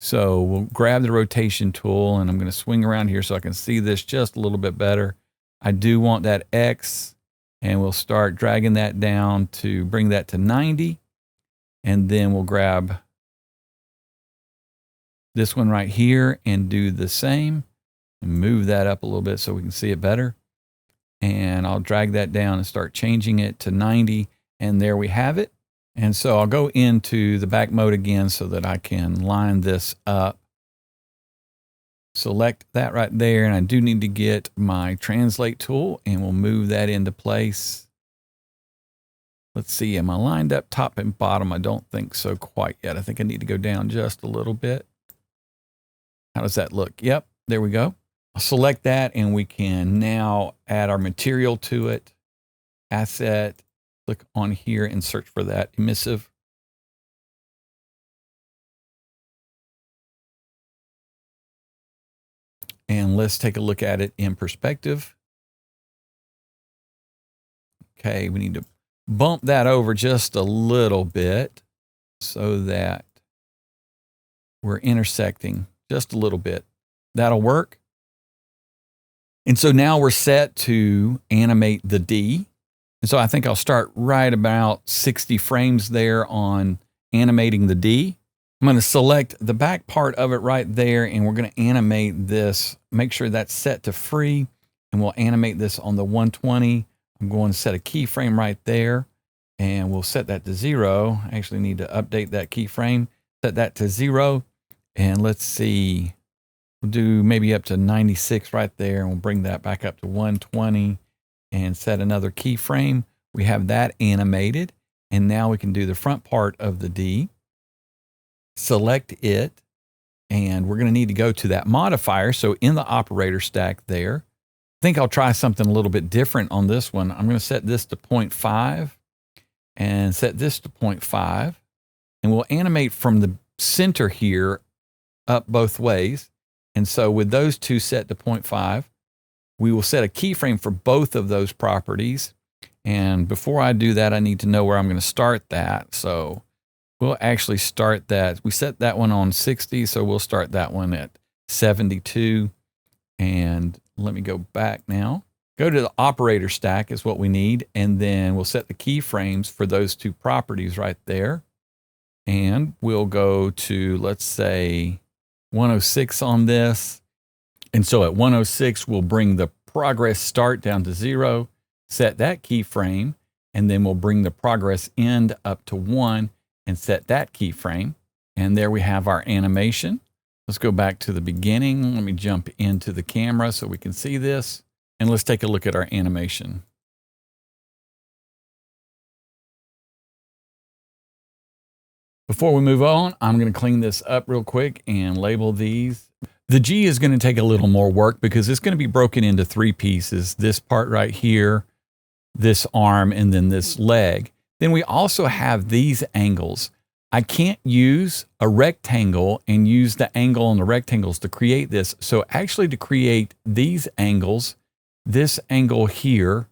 So we'll grab the rotation tool, and I'm going to swing around here so I can see this just a little bit better. I do want that X, and we'll start dragging that down to bring that to 90. And then we'll grab this one right here and do the same and move that up a little bit so we can see it better. And I'll drag that down and start changing it to 90. And there we have it. And so I'll go into the back mode again so that I can line this up. Select that right there. And I do need to get my translate tool, and we'll move that into place. Let's see, am I lined up top and bottom? I don't think so quite yet. I think I need to go down just a little bit. How does that look? Yep, there we go. I'll select that, and we can now add our material to it. Asset. Click on here and search for that emissive. And let's take a look at it in perspective. Okay, we need to bump that over just a little bit so that we're intersecting just a little bit. That'll work. And so now we're set to animate the D. And so I think I'll start right about 60 frames there on animating the D. I'm going to select the back part of it right there, and we're going to animate this. Make sure that's set to free, and we'll animate this on the 120. I'm going to set a keyframe right there, and we'll set that to 0. I actually need to update that keyframe, set that to 0, and let's see. We'll do maybe up to 96 right there, and we'll bring that back up to 120 and set another keyframe. We have that animated, and now we can do the front part of the D. Select it, and we're going to need to go to that modifier. So in the operator stack there, I think I'll try something a little bit different on this one. I'm going to set this to 0.5 and set this to 0.5, and we'll animate from the center here up both ways. And so with those two set to 0.5, we will set a keyframe for both of those properties. And before I do that, I need to know where I'm going to start that. So we'll actually start that. We set that one on 60, so we'll start that one at 72. And let me go back now. Go to the operator stack is what we need. And then we'll set the keyframes for those two properties right there. And we'll go to, let's say, 106 on this. And so at 106, we'll bring the progress start down to 0, set that keyframe, and then we'll bring the progress end up to 1 and set that keyframe. And there we have our animation. Let's go back to the beginning. Let me jump into the camera so we can see this. And let's take a look at our animation. Before we move on, I'm going to clean this up real quick and label these. The G is going to take a little more work because it's going to be broken into 3 pieces. This part right here, this arm, and then this leg. Then we also have these angles. I can't use a rectangle and use the angle on the rectangles to create this. So actually to create these angles, this angle here,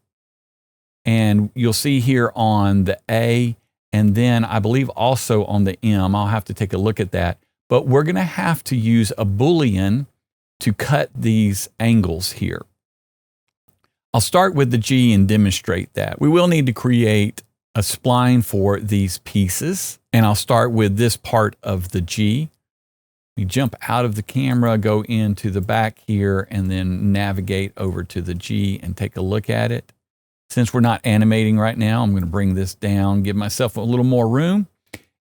and you'll see here on the A, and then I believe also on the M, I'll have to take a look at that. But we're going to have to use a Boolean to cut these angles here. I'll start with the G and demonstrate that. We will need to create a spline for these pieces. And I'll start with this part of the G. We jump out of the camera, go into the back here, and then navigate over to the G and take a look at it. Since we're not animating right now, I'm going to bring this down, give myself a little more room,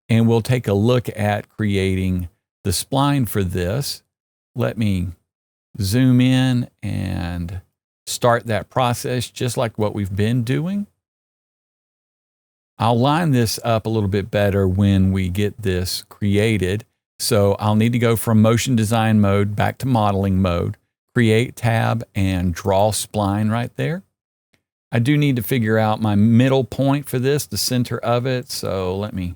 and we'll take a look at creating the spline for this. Let me zoom in and start that process just like what we've been doing. I'll line this up a little bit better when we get this created. So I'll need to go from motion design mode back to modeling mode, create tab, and draw spline right there. I do need to figure out my middle point for this, the center of it. So let me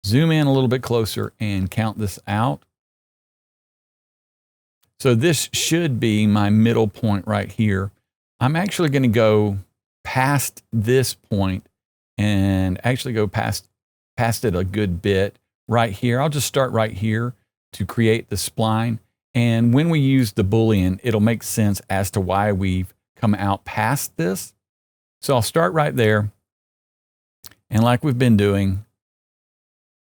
zoom in a little bit closer and count this out. So this should be my middle point right here. I'm actually going to go past this point and actually go past it a good bit right here. I'll just start right here to create the spline. And when we use the Boolean, it'll make sense as to why we've come out past this. So I'll start right there. And like we've been doing,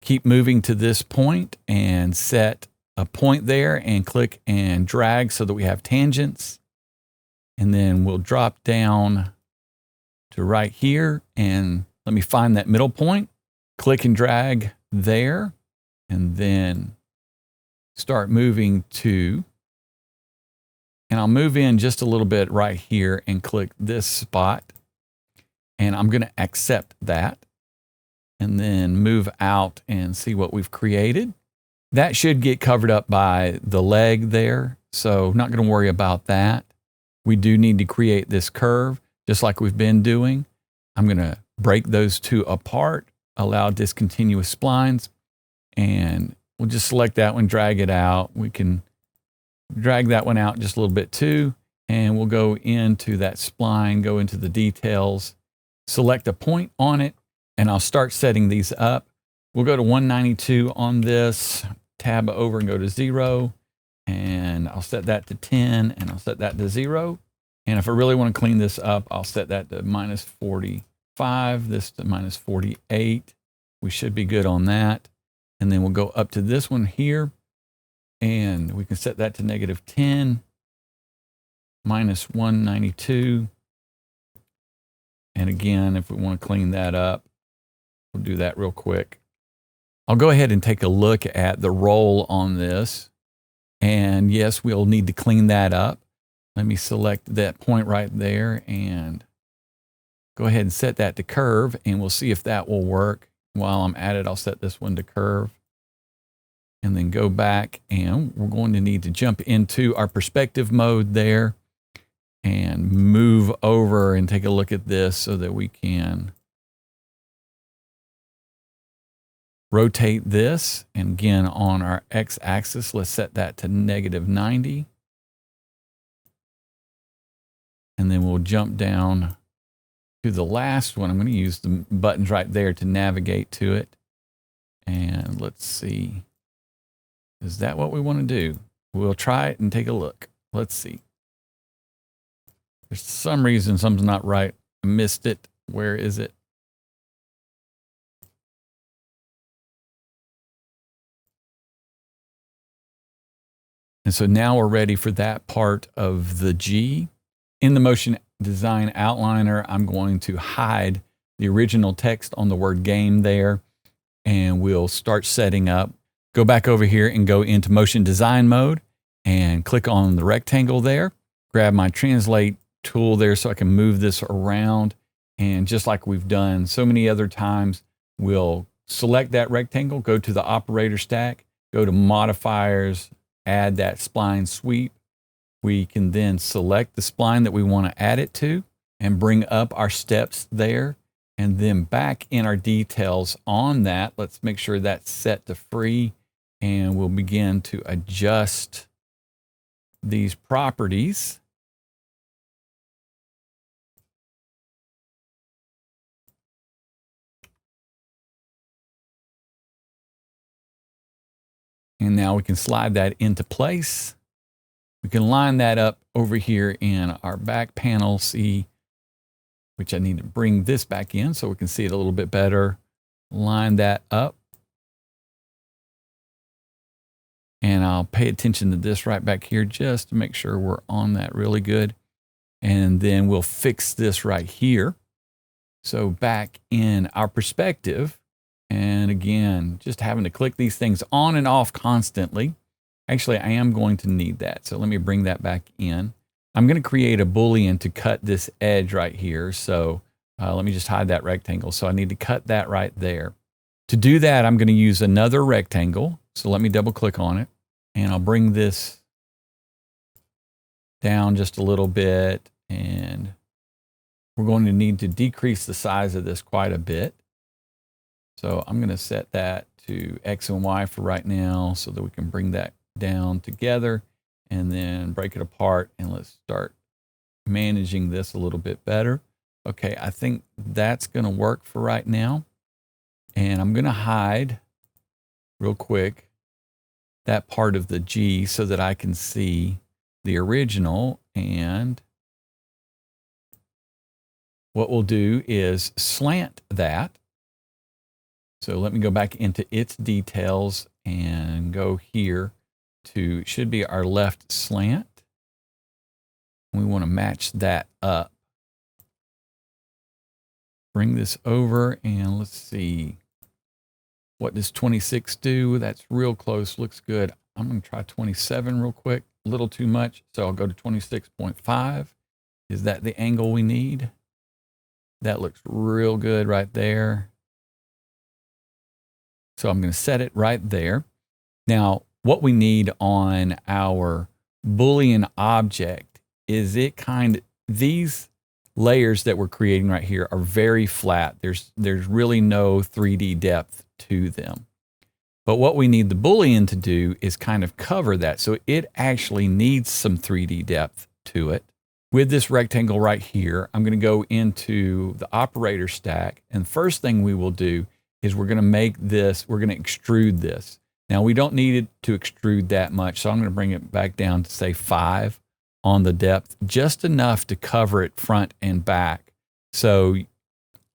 keep moving to this point and set a point there and click and drag so that we have tangents. And then we'll drop down to right here and let me find that middle point, click and drag there, and then start moving to, and I'll move in just a little bit right here and click this spot. And I'm going to accept that and then move out and see what we've created. That should get covered up by the leg there. So not going to worry about that. We do need to create this curve just like we've been doing. I'm going to break those two apart, allow discontinuous splines, and we'll just select that one, drag it out. We can drag that one out just a little bit too. And we'll go into that spline, go into the details, select a point on it, and I'll start setting these up. We'll go to 192 on this, tab over and go to 0, and I'll set that to 10, and I'll set that to 0. And if I really want to clean this up, I'll set that to -45, this to -48. We should be good on that. And then we'll go up to this one here, and we can set that to -10, -192. And again, if we want to clean that up, we'll do that real quick. I'll go ahead and take a look at the roll on this. And yes, we'll need to clean that up. Let me select that point right there and go ahead and set that to curve, and we'll see if that will work. While I'm at it, I'll set this one to curve and then go back, and we're going to need to jump into our perspective mode there and move over and take a look at this so that we can rotate this. And again, on our x-axis, let's set that to -90. And then we'll jump down to the last one. I'm going to use the buttons right there to navigate to it. And let's see. Is that what we want to do? We'll try it and take a look. Let's see. There's some reason something's not right. I missed it. Where is it? And so now we're ready for that part of the G. In the motion design outliner, I'm going to hide the original text on the word game there, and we'll start setting up. Go back over here and go into motion design mode and click on the rectangle there. Grab my translate tool there so I can move this around. And just like we've done so many other times, we'll select that rectangle, go to the operator stack, go to modifiers, add that spline sweep. We can then select the spline that we want to add it to and bring up our steps there. And then back in our details on that, let's make sure that's set to free. And we'll begin to adjust these properties. And now we can slide that into place. We can line that up over here in our back panel. See, which I need to bring this back in so we can see it a little bit better. Line that up. And I'll pay attention to this right back here just to make sure we're on that really good. And then we'll fix this right here. So back in our perspective, and again, just having to click these things on and off constantly. Actually, I am going to need that. So let me bring that back in. I'm going to create a Boolean to cut this edge right here. So let me just hide that rectangle. So I need to cut that right there. To do that, I'm going to use another rectangle. So let me double click on it. And I'll bring this down just a little bit. And we're going to need to decrease the size of this quite a bit. So I'm going to set that to X and Y for right now so that we can bring that down together and then break it apart. And let's start managing this a little bit better. Okay, I think that's going to work for right now. And I'm going to hide real quick that part of the G so that I can see the original. And what we'll do is slant that. So let me go back into its details and go here to, should be our left slant. We want to match that up. Bring this over and let's see. What does 26 do? That's real close, looks good. I'm going to try 27 real quick, a little too much. So I'll go to 26.5. Is that the angle we need? That looks real good right there. So I'm going to set it right there. Now, what we need on our Boolean object is these layers that we're creating right here are very flat. There's really no 3D depth to them. But what we need the Boolean to do is kind of cover that. So it actually needs some 3D depth to it. With this rectangle right here, I'm going to go into the operator stack. And the first thing we will do is we're going to make this, we're going to extrude this. Now we don't need it to extrude that much. So I'm going to bring it back down to say 5 on the depth, just enough to cover it front and back. So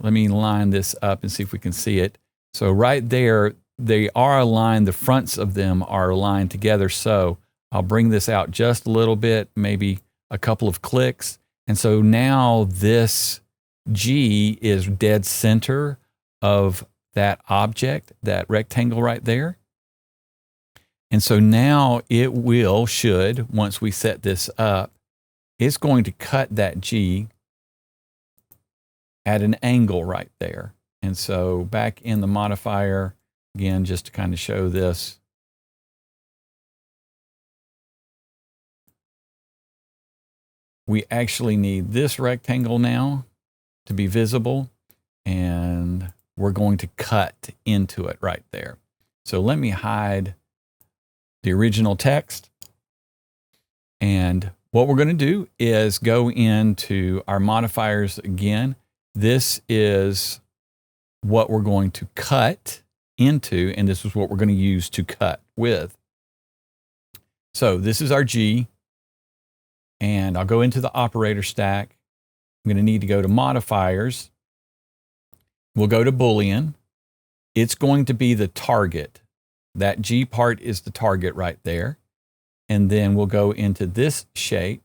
let me line this up and see if we can see it. So right there, they are aligned. The fronts of them are aligned together. So I'll bring this out just a little bit, maybe a couple of clicks. And so now this G is dead center of that object, that rectangle right there. And so now it should, once we set this up, it's going to cut that G at an angle right there. And so back in the modifier, again, just to kind of show this, we actually need this rectangle now to be visible, and we're going to cut into it right there. So let me hide the original text. And what we're going to do is go into our modifiers again. This is what we're going to cut into, and this is what we're going to use to cut with. So this is our G, and I'll go into the operator stack. I'm going to need to go to modifiers. We'll go to Boolean. It's going to be the target. That G part is the target right there. And then we'll go into this shape.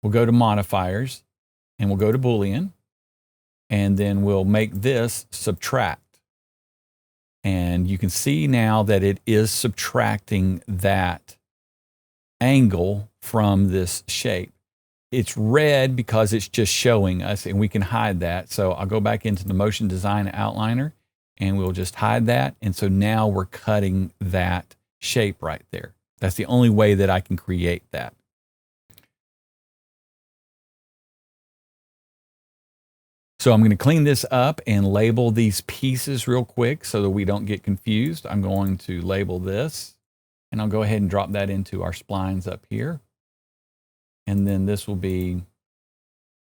We'll go to modifiers and we'll go to Boolean. And then we'll make this subtract. And you can see now that it is subtracting that angle from this shape. It's red because it's just showing us, and we can hide that. So I'll go back into the Motion Design Outliner and we'll just hide that. And so now we're cutting that shape right there. That's the only way that I can create that. So I'm going to clean this up and label these pieces real quick so that we don't get confused. I'm going to label this, and I'll go ahead and drop that into our splines up here. And then this will be,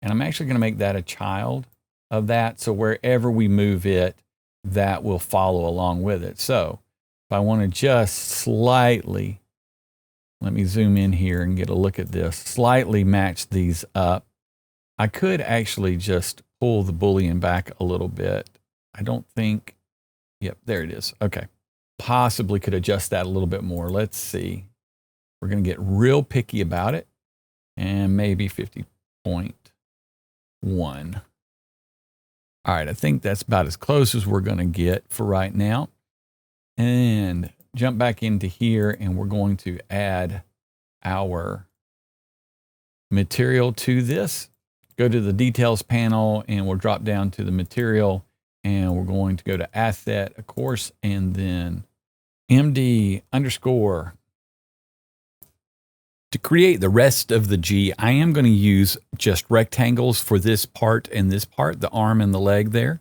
and I'm actually going to make that a child of that. So wherever we move it, that will follow along with it. So if I want to just slightly, let me zoom in here and get a look at this, slightly match these up. I could actually just pull the Boolean back a little bit. I don't think, yep, there it is. Okay. Possibly could adjust that a little bit more. Let's see. We're going to get real picky about it, and maybe 50.1. All right, I think that's about as close as we're going to get for right now. And jump back into here, and we're going to add our material to this. Go to the details panel, and we'll drop down to the material, and we're going to go to asset, of course, and then MD underscore. To create the rest of the G, I am going to use just rectangles for this part and this part, the arm and the leg there.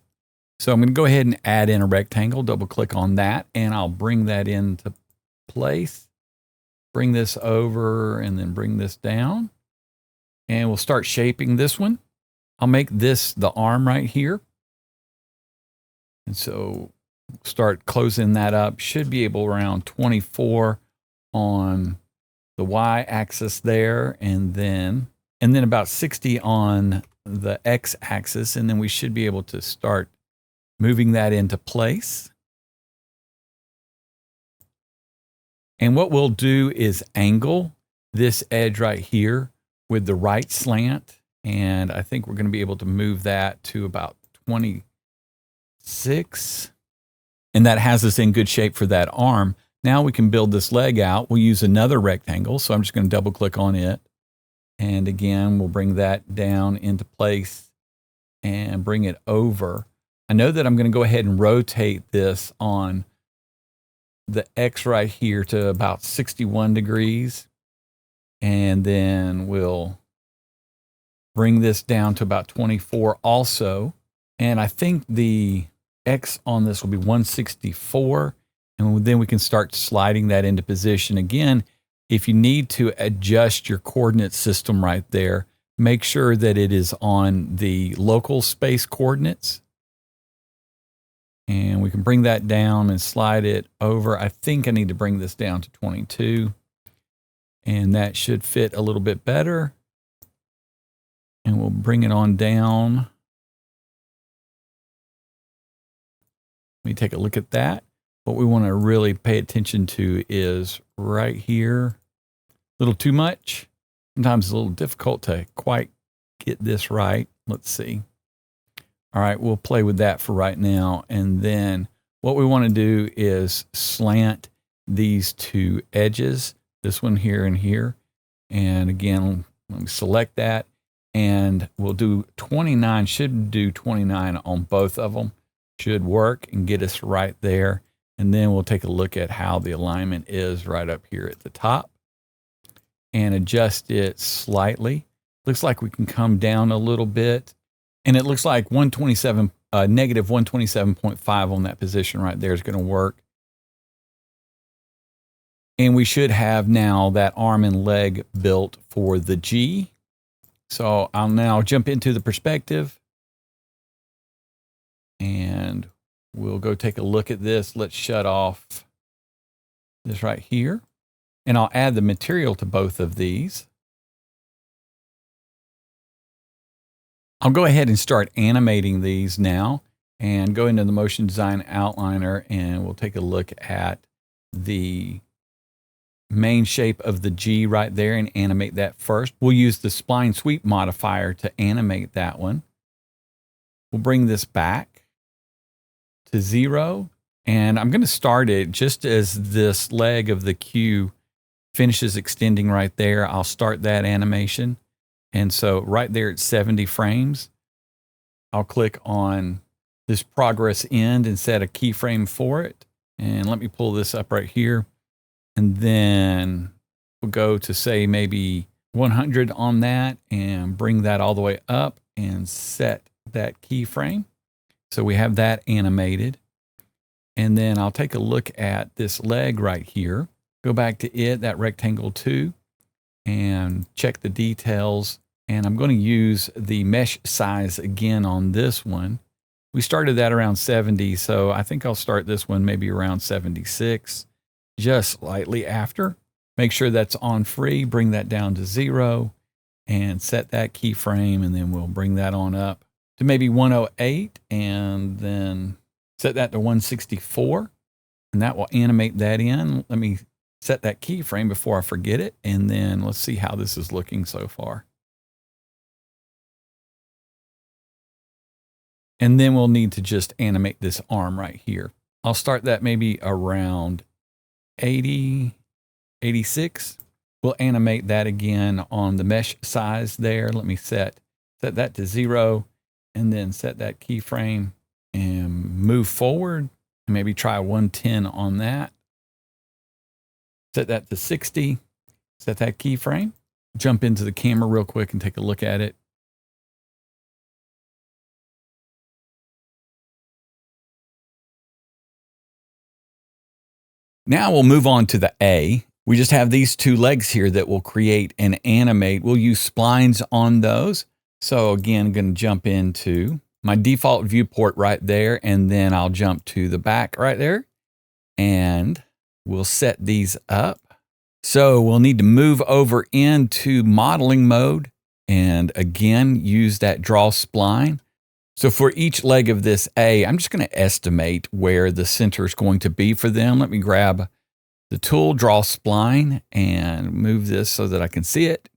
So I'm going to go ahead and add in a rectangle, double click on that, and I'll bring that into place. Bring this over and then bring this down. And we'll start shaping this one. I'll make this the arm right here. And so start closing that up. Should be able around 24 on the y-axis there, and then about 60 on the x-axis, and then we should be able to start moving that into place. And what we'll do is angle this edge right here with the right slant, and I think we're going to be able to move that to about 26, and that has us in good shape for that arm. Now we can build this leg out. We'll use another rectangle, so I'm just going to double click on it. And again, we'll bring that down into place and bring it over. I know that I'm going to go ahead and rotate this on the X right here to about 61 degrees. And then we'll bring this down to about 24 also. And I think the X on this will be 164. And then we can start sliding that into position. Again, if you need to adjust your coordinate system right there, make sure that it is on the local space coordinates. And we can bring that down and slide it over. I think I need to bring this down to 22. And that should fit a little bit better. And we'll bring it on down. Let me take a look at that. What we want to really pay attention to is right here. A little too much. Sometimes it's a little difficult to quite get this right. Let's see. All right, we'll play with that for right now. And then what we want to do is slant these two edges, this one here and here. And again, let me select that. And we'll do 29, should do 29 on both of them. Should work and get us right there. And then we'll take a look at how the alignment is right up here at the top and adjust it slightly. Looks like we can come down a little bit. And it looks like negative 127.5 on that position right there is going to work. And we should have now that arm and leg built for the G. So I'll now jump into the perspective. And we'll go take a look at this. Let's shut off this right here. And I'll add the material to both of these. I'll go ahead and start animating these now and go into the Motion Design Outliner, and we'll take a look at the main shape of the G right there and animate that first. We'll use the Spline Sweep Modifier to animate that one. We'll bring this back to 0, and I'm going to start it just as this leg of the Q finishes extending right there. I'll start that animation, and so right there at 70 frames, I'll click on this progress end and set a keyframe for it. And let me pull this up right here, and then we'll go to say maybe 100 on that and bring that all the way up and set that keyframe. So we have that animated. And then I'll take a look at this leg right here, go back to it, that rectangle 2, and check the details. And I'm going to use the mesh size again on this one. We started that around 70, so I think I'll start this one maybe around 76, just slightly after. Make sure that's on free, bring that down to 0, and set that keyframe, and then we'll bring that on up to maybe 108 and then set that to 164, and that will animate that in. Let me set that keyframe before I forget it, and then let's see how this is looking so far. And then we'll need to just animate this arm right here. I'll start that maybe around 80, 86. We'll animate that again on the mesh size there. Let me set that to 0 and then set that keyframe and move forward and maybe try 110 on that. Set that to 60, set that keyframe, jump into the camera real quick and take a look at it. Now we'll move on to the A. We just have these two legs here that will create and animate. We'll use splines on those. So again, I'm going to jump into my default viewport right there, and then I'll jump to the back right there, and we'll set these up. So we'll need to move over into modeling mode, and again, use that draw spline. So for each leg of this A, I'm just going to estimate where the center is going to be for them. Let me grab the tool, draw spline, and move this so that I can see it.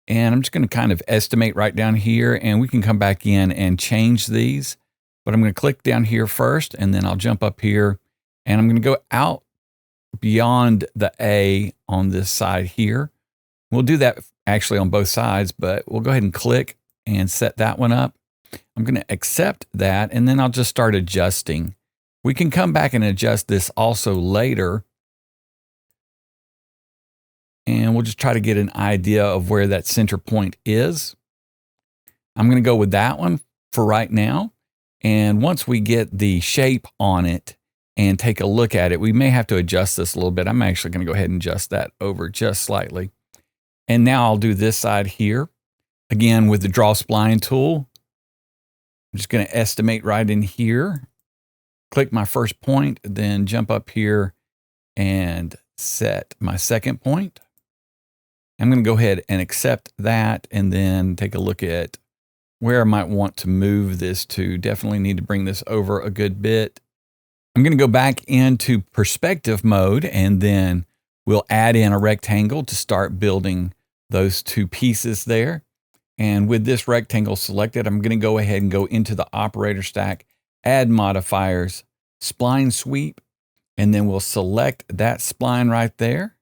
And I'm just going to kind of estimate right down here, and we can come back in and change these. But I'm going to click down here first, and then I'll jump up here, and I'm going to go out beyond the A on this side here. We'll do that actually on both sides, but we'll go ahead and click and set that one up. I'm going to accept that, and then I'll just start adjusting. We can come back and adjust this also later, and we'll just try to get an idea of where that center point is. I'm going to go with that one for right now, and once we get the shape on it and take a look at it, we may have to adjust this a little bit. I'm actually going to go ahead and adjust that over just slightly. And now I'll do this side here. Again, with the draw spline tool, I'm just going to estimate right in here, click my first point, then jump up here and set my second point. I'm going to go ahead and accept that, and then take a look at where I might want to move this to. Definitely need to bring this over a good bit. I'm going to go back into perspective mode, and then we'll add in a rectangle to start building those two pieces there. And with this rectangle selected, I'm going to go ahead and go into the operator stack, add modifiers, spline sweep, and then we'll select that spline right there.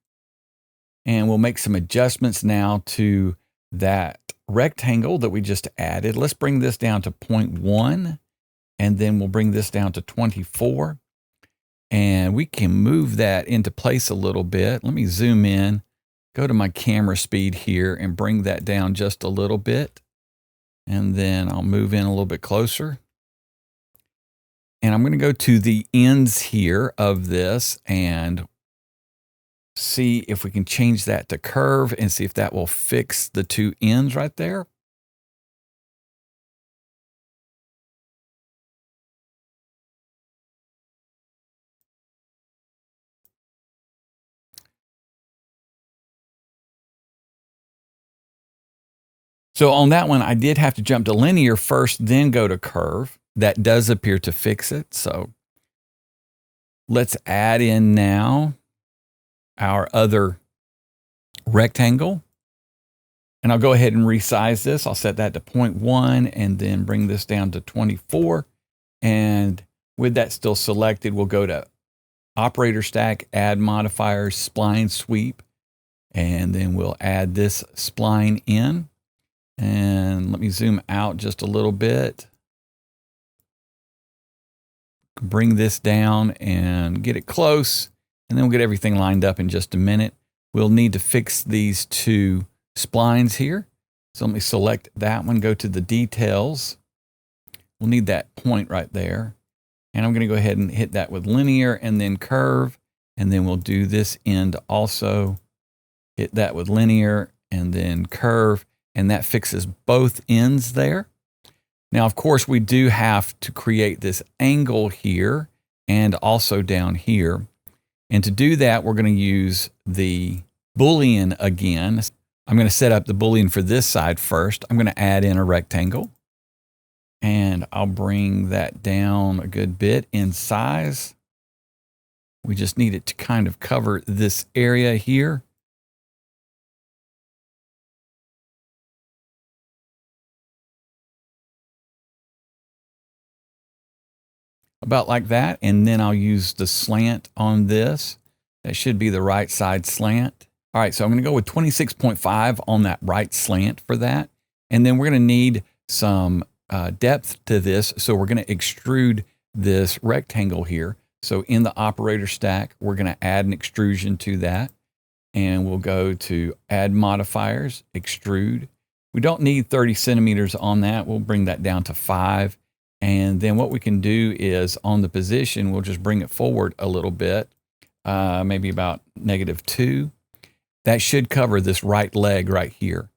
And we'll make some adjustments now to that rectangle that we just added. Let's bring this down to 0.1, and then we'll bring this down to 24. And we can move that into place a little bit. Let me zoom in. Go to my camera speed here and bring that down just a little bit. And then I'll move in a little bit closer. And I'm going to go to the ends here of this and see if we can change that to curve and see if that will fix the two ends right there. So on that one, I did have to jump to linear first, then go to curve. That does appear to fix it. So let's add in now our other rectangle. And I'll go ahead and resize this. I'll set that to 0.1 and then bring this down to 24. And with that still selected, we'll go to operator stack, add modifiers, spline sweep, and then we'll add this spline in. And let me zoom out just a little bit. Bring this down and get it close, and then we'll get everything lined up in just a minute. We'll need to fix these two splines here. So let me select that one, go to the details. We'll need that point right there. And I'm going to go ahead and hit that with linear and then curve. And then we'll do this end also. Hit that with linear and then curve. And that fixes both ends there. Now, of course, we do have to create this angle here and also down here. And to do that, we're going to use the Boolean again. I'm going to set up the Boolean for this side first. I'm going to add in a rectangle, and I'll bring that down a good bit in size. We just need it to kind of cover this area here. About like that. And then I'll use the slant on this. That should be the right side slant. All right, so I'm going to go with 26.5 on that right slant for that. And then we're going to need some depth to this. So we're going to extrude this rectangle here. So in the operator stack, we're going to add an extrusion to that. And we'll go to add modifiers, extrude. We don't need 30 centimeters on that. We'll bring that down to 5. And then what we can do is on the position, we'll just bring it forward a little bit, maybe about -2. That should cover this right leg right here.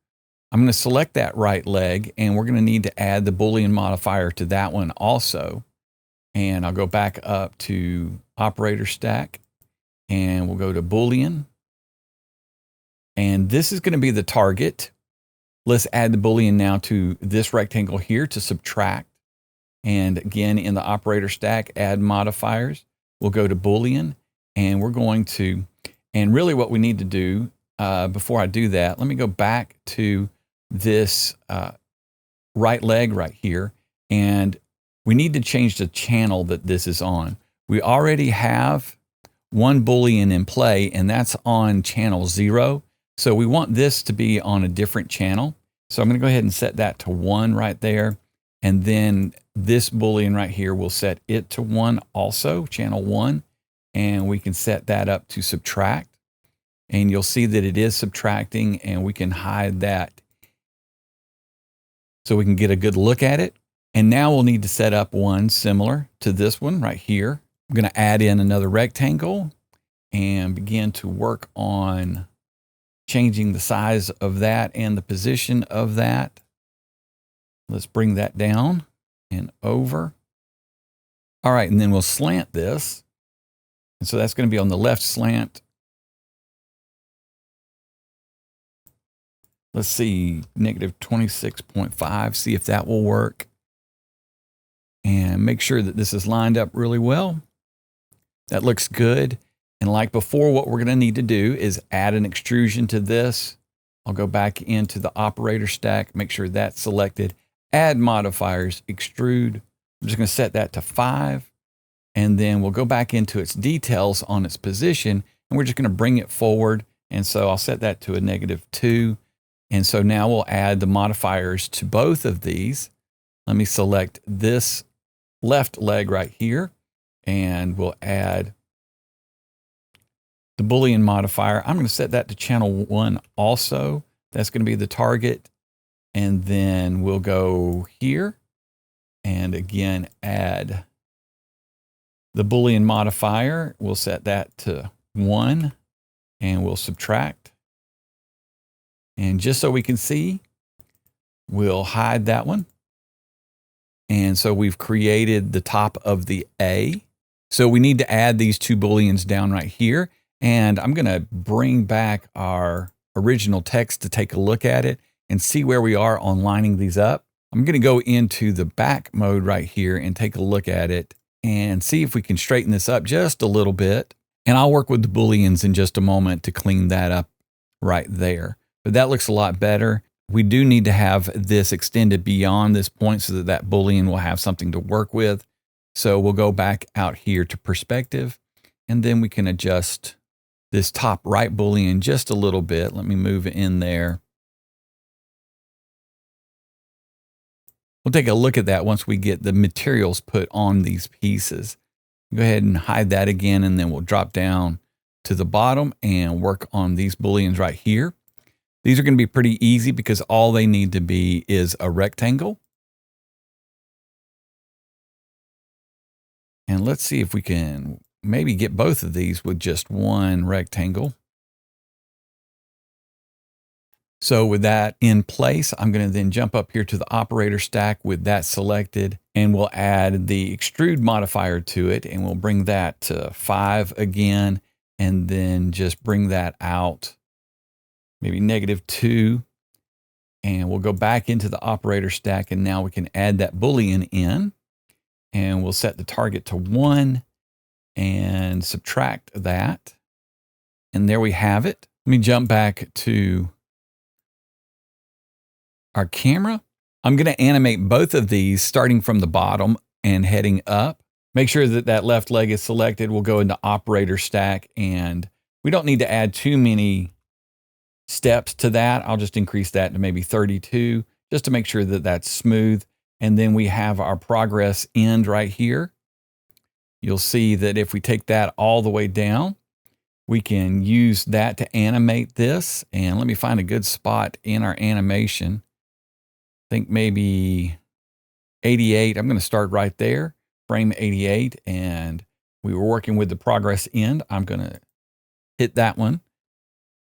I'm going to select that right leg, and we're going to need to add the Boolean modifier to that one also. And I'll go back up to operator stack, and we'll go to Boolean. And this is going to be the target. Let's add the Boolean now to this rectangle here to subtract. And again, in the operator stack, add modifiers. We'll go to Boolean, and we're going to, and really what we need to do, before I do that, let me go back to this right leg right here, and we need to change the channel that this is on. We already have one Boolean in play, and that's on channel 0. So we want this to be on a different channel. So I'm going to go ahead and set that to 1 right there. And then this Boolean right here, we'll set it to 1 also, channel 1. And we can set that up to subtract. And you'll see that it is subtracting, and we can hide that so we can get a good look at it. And now we'll need to set up one similar to this one right here. I'm going to add in another rectangle and begin to work on changing the size of that and the position of that. Let's bring that down and over. All right, and then we'll slant this. And so that's going to be on the left slant. Let's see, -26.5, see if that will work. And make sure that this is lined up really well. That looks good. And like before, what we're going to need to do is add an extrusion to this. I'll go back into the operator stack, make sure that's selected. Add modifiers, extrude. I'm just going to set that to 5. And then we'll go back into its details on its position, and we're just going to bring it forward. And so I'll set that to a -2. And so now we'll add the modifiers to both of these. Let me select this left leg right here, and we'll add the Boolean modifier. I'm going to set that to channel 1 also. That's going to be the target. And then we'll go here and again add the Boolean modifier. We'll set that to 1, and we'll subtract. And just so we can see, we'll hide that one. And so we've created the top of the A. So we need to add these 2 Booleans down right here. And I'm going to bring back our original text to take a look at it and see where we are on lining these up. I'm going to go into the back mode right here and take a look at it and see if we can straighten this up just a little bit. And I'll work with the Booleans in just a moment to clean that up right there. But that looks a lot better. We do need to have this extended beyond this point so that that Boolean will have something to work with. So we'll go back out here to perspective, and then we can adjust this top right Boolean just a little bit. Let me move it in there. We'll take a look at that once we get the materials put on these pieces. Go ahead and hide that again, and then we'll drop down to the bottom and work on these Booleans right here. These are going to be pretty easy because all they need to be is a rectangle. And let's see if we can maybe get both of these with just one rectangle. So with that in place, I'm going to then jump up here to the operator stack with that selected, and we'll add the extrude modifier to it, and we'll bring that to 5 again, and then just bring that out maybe -2. And we'll go back into the operator stack, and now we can add that Boolean in, and we'll set the target to 1 and subtract that. And there we have it. Let me jump back to our camera. I'm going to animate both of these starting from the bottom and heading up. Make sure that that left leg is selected. We'll go into operator stack, and we don't need to add too many steps to that. I'll just increase that to maybe 32 just to make sure that that's smooth. And then we have our progress end right here. You'll see that if we take that all the way down, we can use that to animate this. And let me find a good spot in our animation. I think maybe 88. I'm going to start right there, frame 88. And we were working with the progress end. I'm going to hit that one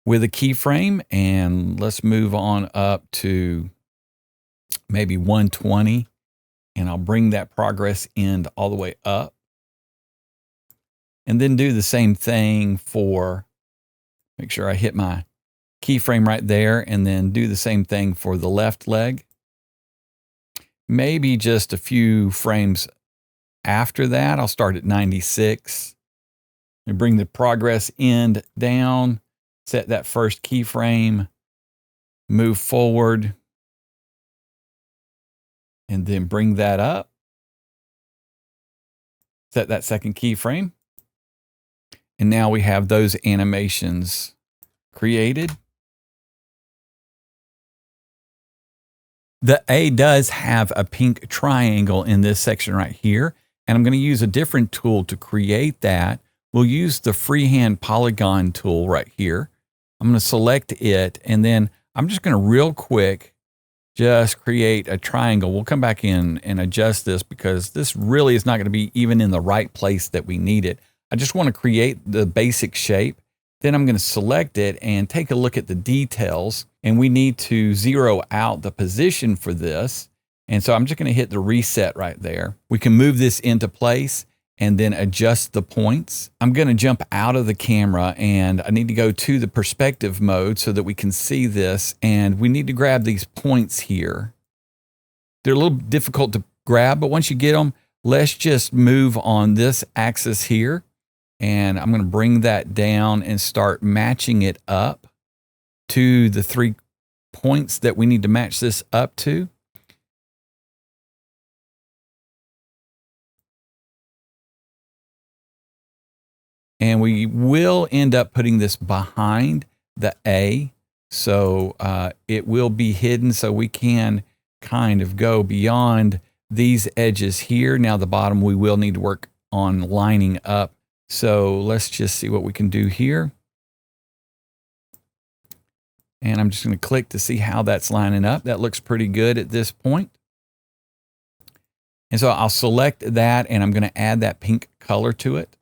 with a keyframe, and let's move on up to maybe 120. And I'll bring that progress end all the way up. And then do the same thing for, make sure I hit my keyframe right there, and then do the same thing for the left leg. Maybe just a few frames after that, I'll start at 96. And bring the progress end down, set that first keyframe, move forward, and then bring that up. Set that second keyframe. And now we have those animations created. The A does have a pink triangle in this section right here, and I'm going to use a different tool to create that. We'll use the Freehand Polygon tool right here. I'm going to select it, and then I'm just going to real quick just create a triangle. We'll come back in and adjust this because this really is not going to be even in the right place that we need it. I just want to create the basic shape. Then I'm going to select it and take a look at the details. And we need to zero out the position for this. And so I'm just going to hit the reset right there. We can move this into place and then adjust the points. I'm going to jump out of the camera, and I need to go to the perspective mode so that we can see this. And we need to grab these points here. They're a little difficult to grab, but once you get them, let's just move on this axis here. And I'm going to bring that down and start matching it up to the 3 points that we need to match this up to. And we will end up putting this behind the A. So it will be hidden, so we can kind of go beyond these edges here. Now the bottom, we will need to work on lining up. So let's just see what we can do here. And I'm just going to click to see how that's lining up. That looks pretty good at this point. And so I'll select that, and I'm going to add that pink color to it.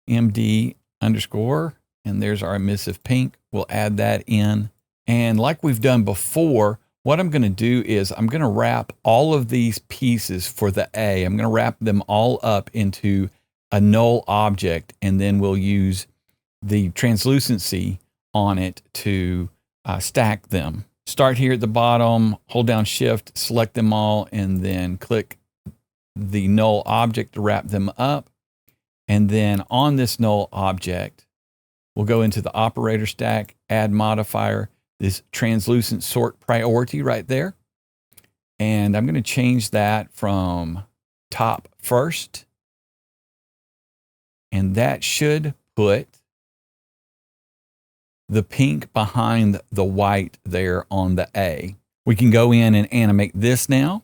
MD underscore, and there's our emissive pink. We'll add that in. And like we've done before, what I'm going to do is I'm going to wrap all of these pieces for the A. I'm going to wrap them all up into a null object, and then we'll use the translucency on it to stack them. Start here at the bottom, hold down Shift, select them all, and then click the null object to wrap them up. And then on this null object, we'll go into the operator stack, add modifier, this translucent sort priority right there. And I'm going to change that from top first. And that should put the pink behind the white there on the A. We can go in and animate this now.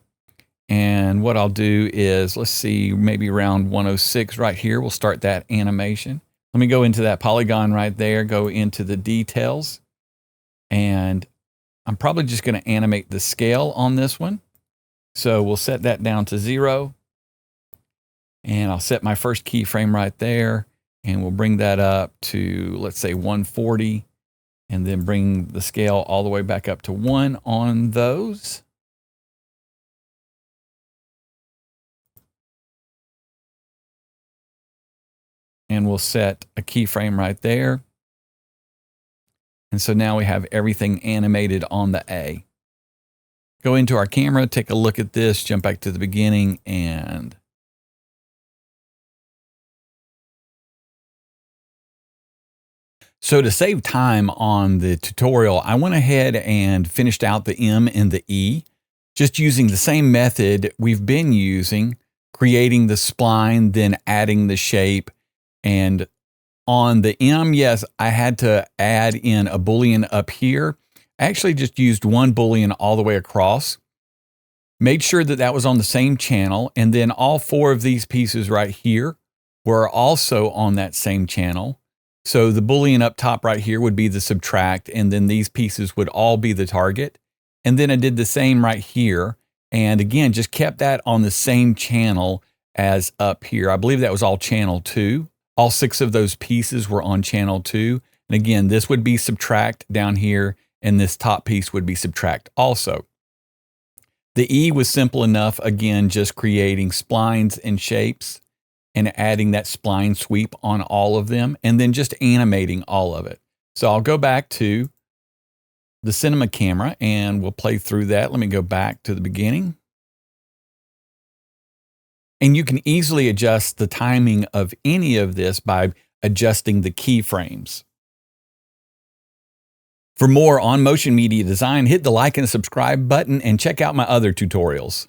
And what I'll do is, let's see, maybe around 106 right here, we'll start that animation. Let me go into that polygon right there, go into the details. And I'm probably just going to animate the scale on this one. So we'll set that down to 0. And I'll set my first keyframe right there, and we'll bring that up to, let's say, 140, and then bring the scale all the way back up to 1 on those. And we'll set a keyframe right there. And so now we have everything animated on the A. Go into our camera, take a look at this, jump back to the beginning, and so to save time on the tutorial, I went ahead and finished out the M and the E, just using the same method we've been using, creating the spline, then adding the shape. And on the M, yes, I had to add in a Boolean up here. I actually just used one Boolean all the way across. Made sure that that was on the same channel, and then all four of these pieces right here were also on that same channel. So the Boolean up top right here would be the subtract, and then these pieces would all be the target. And then I did the same right here, and again, just kept that on the same channel as up here. I believe that was all channel 2. All 6 of those pieces were on channel 2. And again, this would be subtract down here, and this top piece would be subtract also. The E was simple enough, again, just creating splines and shapes and adding that spline sweep on all of them, and then just animating all of it. So I'll go back to the cinema camera and we'll play through that. Let me go back to the beginning. And you can easily adjust the timing of any of this by adjusting the keyframes. For more on motion media design, hit the like and subscribe button and check out my other tutorials.